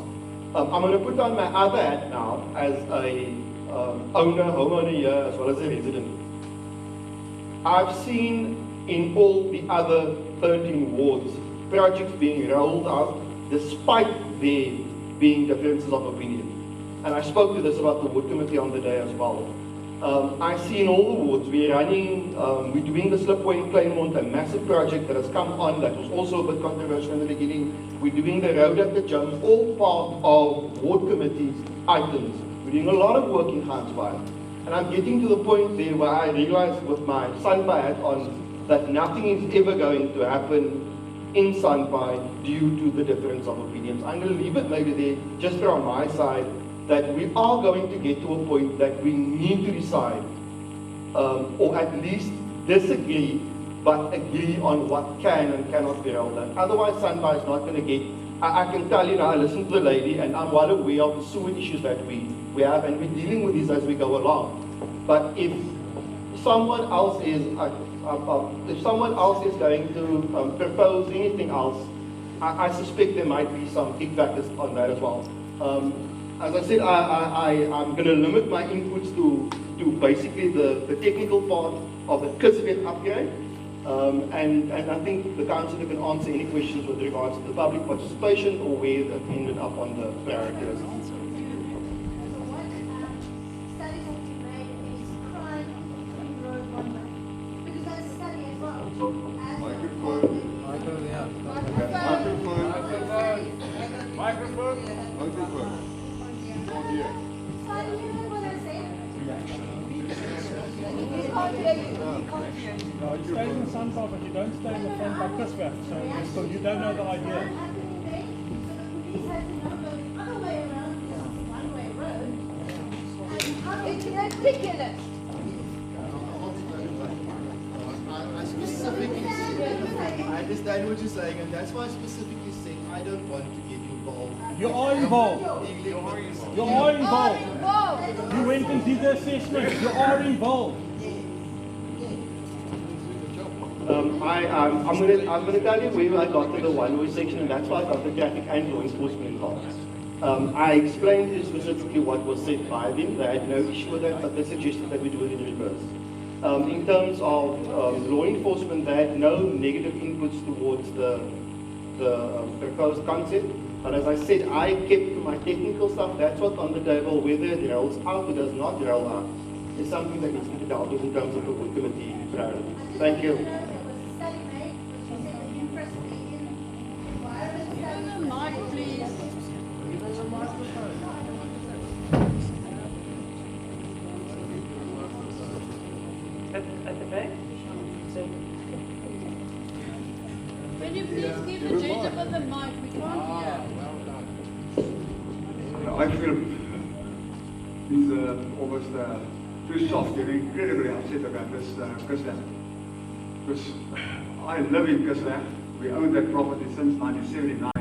S12: I'm going to put on my other hat now as a homeowner here as well as a resident. I've seen in all the other 13 wards projects being rolled out despite there being differences of opinion. And I spoke to this about the ward committee on the day as well. I see in all the wards we're running, we're doing the slipway in Claremont, a massive project that has come on that was also a bit controversial in the beginning. We're doing the road at the gym, all part of ward committee's items. We're doing a lot of work in Sandbaai. And I'm getting to the point there where I realize with my Sandbaai hat on that nothing is ever going to happen in Sandbaai due to the difference of opinions. I'm going to leave it maybe there just from my side that we are going to get to a point that we need to decide or at least disagree but agree on what can and cannot be rolled out. Otherwise Sandbaai is not going to get, I can tell you now, I listened to the lady and I'm well aware of the sewer issues that we have and we're dealing with these as we go along. But if someone else is going to propose anything else, I suspect there might be some kickback on that as well. As I said, I'm going to limit my inputs to basically the technical part of the Kusweg upgrade. And I think the councillor can answer any questions with regards to the public participation or where that ended up on the priority list.
S14: No, you stay in the Sandbaai, but you don't stay in the front by Kusweg, so you don't know the idea.
S13: It's ridiculous.
S16: I specifically said, I understand what you're saying, and that's why I specifically said I don't want to get involved.
S14: You are involved. You are involved. You went and did the assessment. You are involved.
S12: I'm going to tell you where I got to the one-way section, and that's why I got the traffic and law enforcement involved. I explained to specifically what was said by them. They had no issue with that, but they suggested that we do it in reverse. In terms of law enforcement, they had no negative inputs towards the proposed concept. But as I said, I kept to my technical stuff. That's what's on the table. Whether it rolls out or does not roll out is something that needs to be dealt with in terms of the board committee priority. Thank you.
S5: At the back?
S13: Will you please give the gentleman the mic? We can't hear.
S23: I feel he's almost too soft. You're incredibly upset about this Kusweg. Because I live in Kusweg. We own that property since 1979.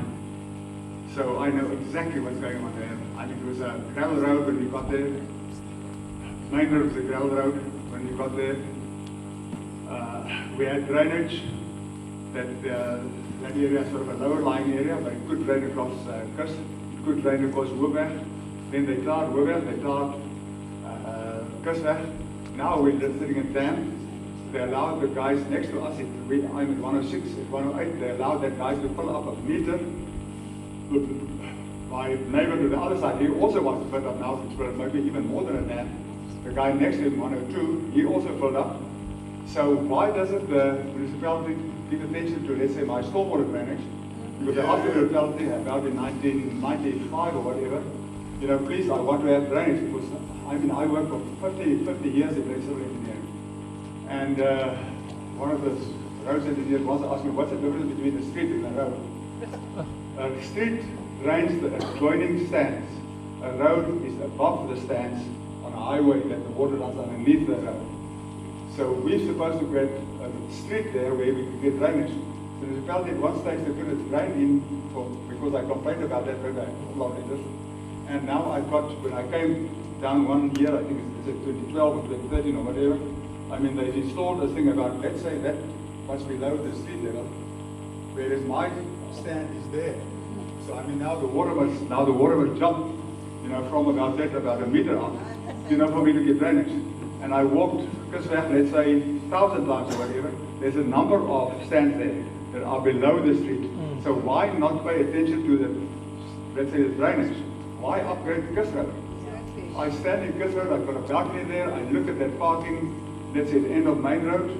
S23: So I know exactly what's going on there. I mean, it was a gravel road when we got there. Main road was a gravel road. when we got there. We had drainage, that area is sort of a lower lying area, but it could drain across Kus, it could drain across Wesenlike. Then they tarred Wesenlike, they tarred Kusweg. Now we're just sitting in dam. They allowed the guys next to us, I'm at 106, at 108, they allowed that guys to fill up a meter. My neighbor to the other side, he also wants to fill up now, it's maybe even more than a dam. The guy next to him, 102, he also filled up. So why doesn't the municipality give attention to, let's say, my stormwater drainage? Because they asked the municipality about in 1995 or whatever, you know, please, I want to have drainage, because I mean, I worked for 50 years in civil engineering. And one of the roads engineers once asked me, what's the difference between a street and a road? A street drains the adjoining stands. A road is above the stands on a highway that the water runs underneath the road. So we're supposed to get a street there where we can get drainage. So the municipality at one stage they couldn't drain in because I complained about that very bad. And now I got, when I came down one year, I think it's 2012 or 2013 or whatever, I mean, they've installed a thing about, let's say that was below the street level, whereas my stand is there. So I mean, now the water must jump, you know, from about a meter up, you know, for me to get drainage. And I walked Kusweg, let's say 1,000 times or whatever. There's a number of stands there that are below the street. So why not pay attention to the, let's say, the drainage? Why upgrade Kusweg? I stand in Kusweg, I've got a balcony there, I look at that parking, let's say at the end of Main Road.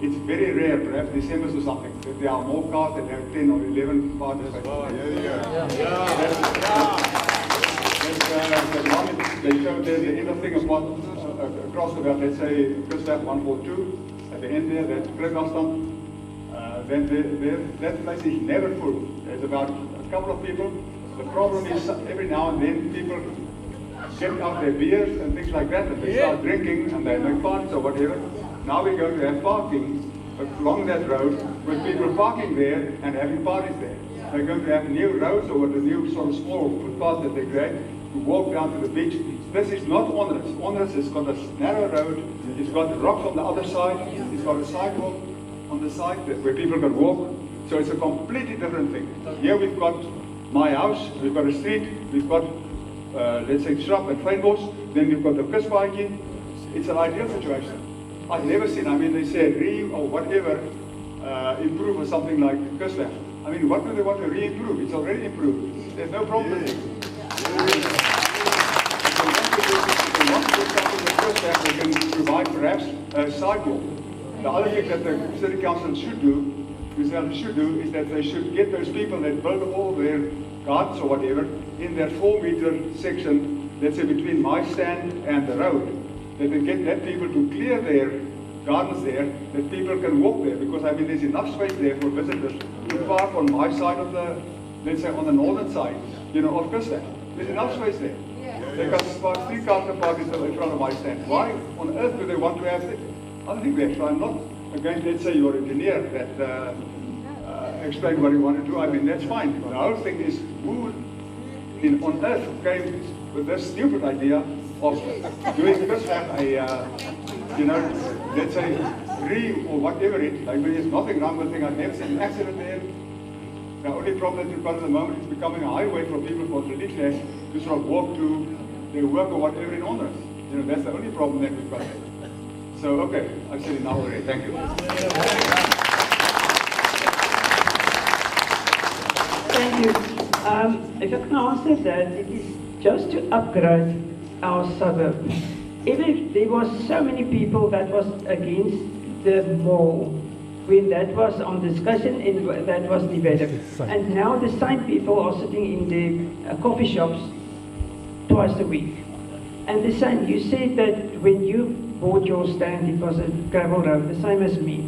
S23: It's very rare, perhaps December or something, that there are more cars that have 10 or 11 parties. They showed there the inner thing across about, let's say, Kusweg 142, at the end there, that Krugafstand. Then that place is never full. There's about a couple of people. The problem is every now and then people get out their beers and things like that, and they start drinking and they make parties or whatever. Now we're going to have parking along that road with people parking there and having parties there. They're going to have new roads or with a new sort of small footpath that they create to walk down to the beach. This is not onerous. Onerous has got a narrow road, it's got rocks on the other side, it's got a sidewalk on the side where people can walk. So it's a completely different thing. Here we've got my house, we've got a street, we've got let's say Shrub and Fynbos, then we've got the Kusweg. It's an ideal situation. I've never seen, I mean, they say or whatever, improve or something like Kusweg. I mean, what do they want to re-improve? It's already improved. There's no problem. If they want to do something with Kusweg, they can provide perhaps a sidewalk. The other thing that the city council should do is that they should get those people that build all their gardens or whatever in their 4-meter section, let's say between my stand and the road, that they get that people to clear their gardens there, that people can walk there, because I mean there's enough space there for visitors to park on my side of the, let's say on the northern side, you know, of Kusweg. There's enough space there. They can park 3 cars to park in front of my stand. Why on earth do they want to have that? I don't think they have. So I'm not against, let's say, your engineer that explain what you want to do. I mean, that's fine. The whole thing is, who on earth came with this stupid idea of doing this you know, let's say, or whatever it, like there's nothing wrong with the thing. I've never seen an accident there. The only problem that we've got at the moment is becoming a highway for people from the Kusweg to sort of walk to their work or whatever in honors. You know, that's the only problem that we've got there. So, okay, I've said enough already. Thank you.
S5: Thank you. If I can answer that, it is just to upgrade our suburb. If there was so many people that was against the mall, when that was on discussion and that was developed. And now the same people are sitting in the coffee shops twice a week. And the same, you said that when you bought your stand, it was a gravel road, the same as me.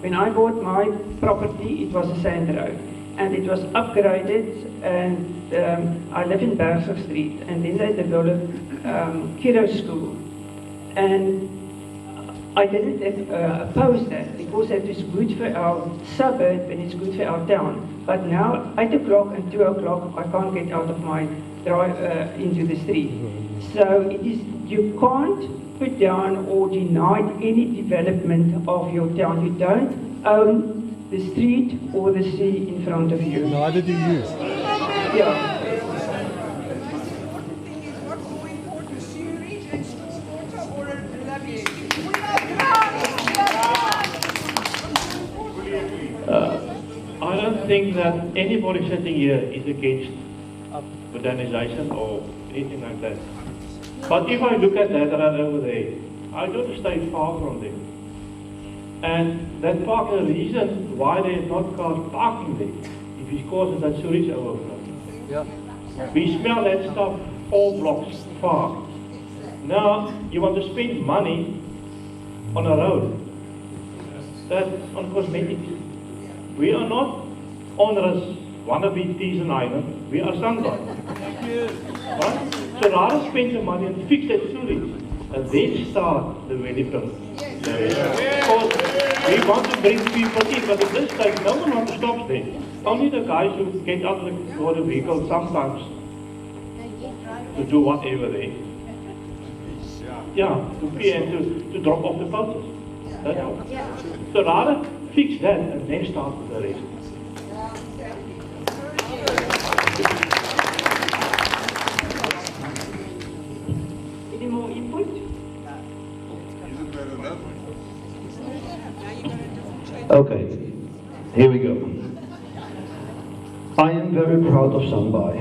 S5: When I bought my property, it was a sand road. And it was upgraded, and I live in Bergsig Street, and then they developed Kiddo School. And I didn't oppose that because that is good for our suburb and it's good for our town. But now, 8 o'clock and 2 o'clock, I can't get out of my drive into the street. So it is, you can't put down or deny any development of your town. You don't own the street or the sea in front of you.
S14: Neither do you.
S5: Yeah.
S18: I don't think that anybody sitting here is against modernization or anything like that. But if I look at that right over there, I got to stay far from them. And that park, the reason why there is not cars parking there is because of that sewage overflow.
S14: Yeah.
S18: We smell that stuff 4 blocks far. Now you want to spend money on a road, that on cosmetics. We are not onerous wannabe Tees Island, we are Sandbaai. Right? So rather spend the money and fix that sewage and then start the development. Because we want to bring people in, but at this stage no one wants to stop there. Only the guys who get out of the vehicle sometimes to do whatever they. Yeah, to pay and to drop off the photos. That's all. So rather fix that and then start with the rest.
S5: Any more input?
S19: Okay, here we go. I am very proud of Sandbaai.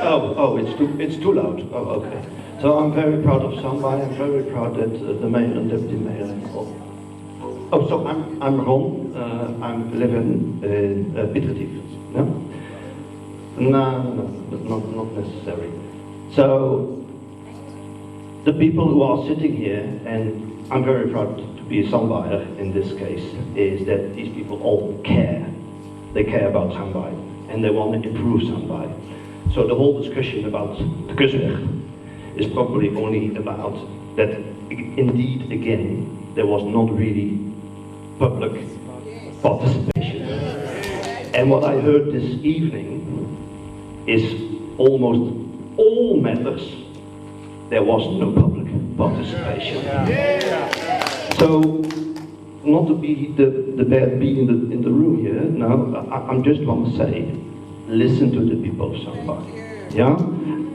S19: Oh, it's too loud. Oh, okay. So I'm very proud of Sandbaai. I'm very proud that the mayor and deputy mayor. Oh, so I'm Ron. I'm living in Pieterdief. No? No, not necessary. So the people who are sitting here, and I'm very proud to be a Sandbaaier in this case, is that these people all care. They care about Sandbaai and they want to improve Sandbaai. So the whole discussion about the Kusweg is probably only about that indeed again there was not really public participation. And what I heard this evening is almost all matters there was no public participation. So not to be the bad bee in the room here, no, I just want to say, listen to the people of Sandbaai. Yeah?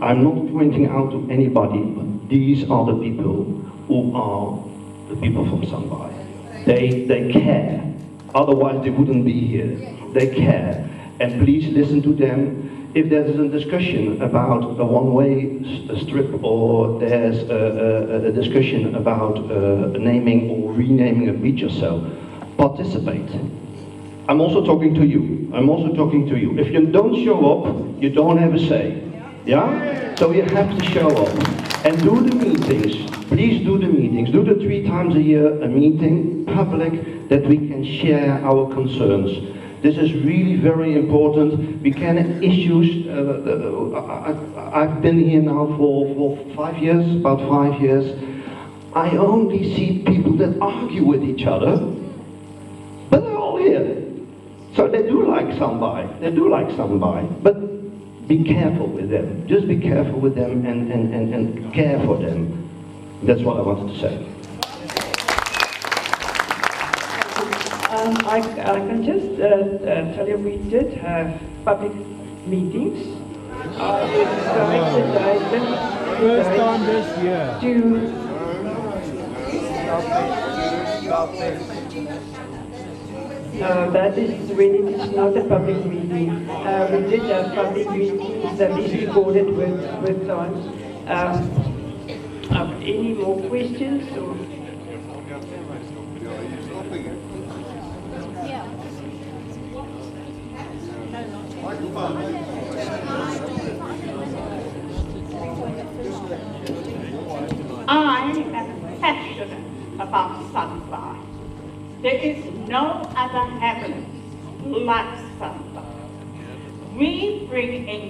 S19: I'm not pointing out to anybody, but these are the people who are the people from Sandbaai. They care, otherwise they wouldn't be here. They care, and please listen to them. If there's a discussion about a one-way strip, or there's a discussion about naming or renaming a beach or so, participate. I'm also talking to you. I'm also talking to you. If you don't show up, you don't have a say. Yeah? So you have to show up and do the meetings. Please do the meetings. Do the 3 times a year a meeting, public, that we can share our concerns. This is really very important. We can issues. I've been here now for 5 years, about 5 years. I only see people that argue with each other, but they're all here. So they do like Sandbaai. They do like Sandbaai. But be careful with them. Just be careful with them and care for them. That's what I wanted to say.
S5: I can just tell you we did have public meetings.
S14: First time this year.
S5: That is when it is not a public meeting. We did have public meetings that is recorded with time. Any more questions? Or?
S9: I am passionate about Sandbaai. There is no other heaven like Sandbaai. We bring in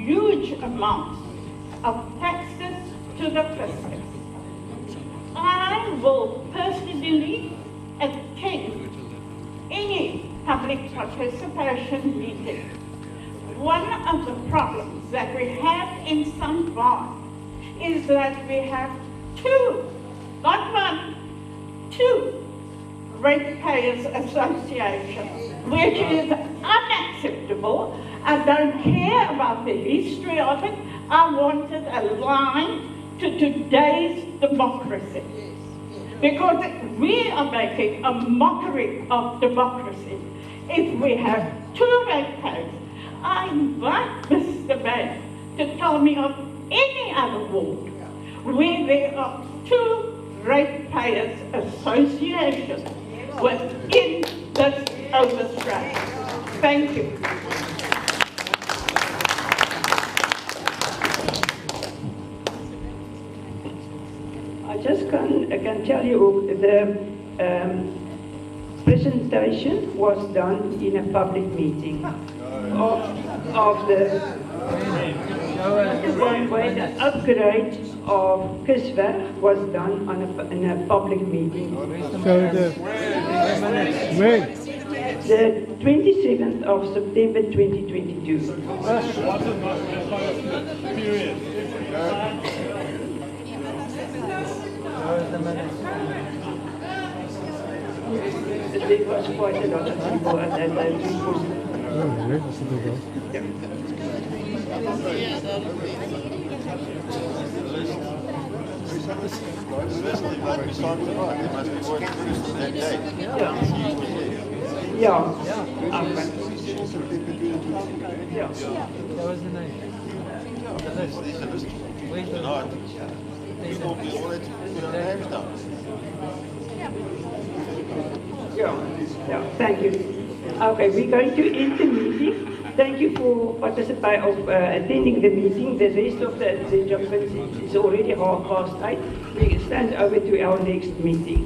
S9: huge amounts of taxes to the Kusweg. I I will personally attend any public participation meeting. One of the problems that we have in Sandbaai is that we have not one, two ratepayers associations, which is unacceptable. I don't care about the history of it. I want it aligned to today's democracy. Because we are making a mockery of democracy if we have two ratepayers. I invite Mr. Mayor to tell me of any other ward where there are two ratepayers associations within this overstretch. Thank you.
S5: I just can tell you the presentation was done in a public meeting of the when the upgrade of Kusweg was done in a public meeting. The 27th of September 2022. There was quite a lot of people at that time. Yeah.
S10: That was the name. The list. There's a list. Where's the list? People already put their names down.
S5: Yeah, thank you. Okay, we're going to end the meeting. Thank you for attending the meeting. The rest of the agenda is already 8:30. We stand over to our next meeting.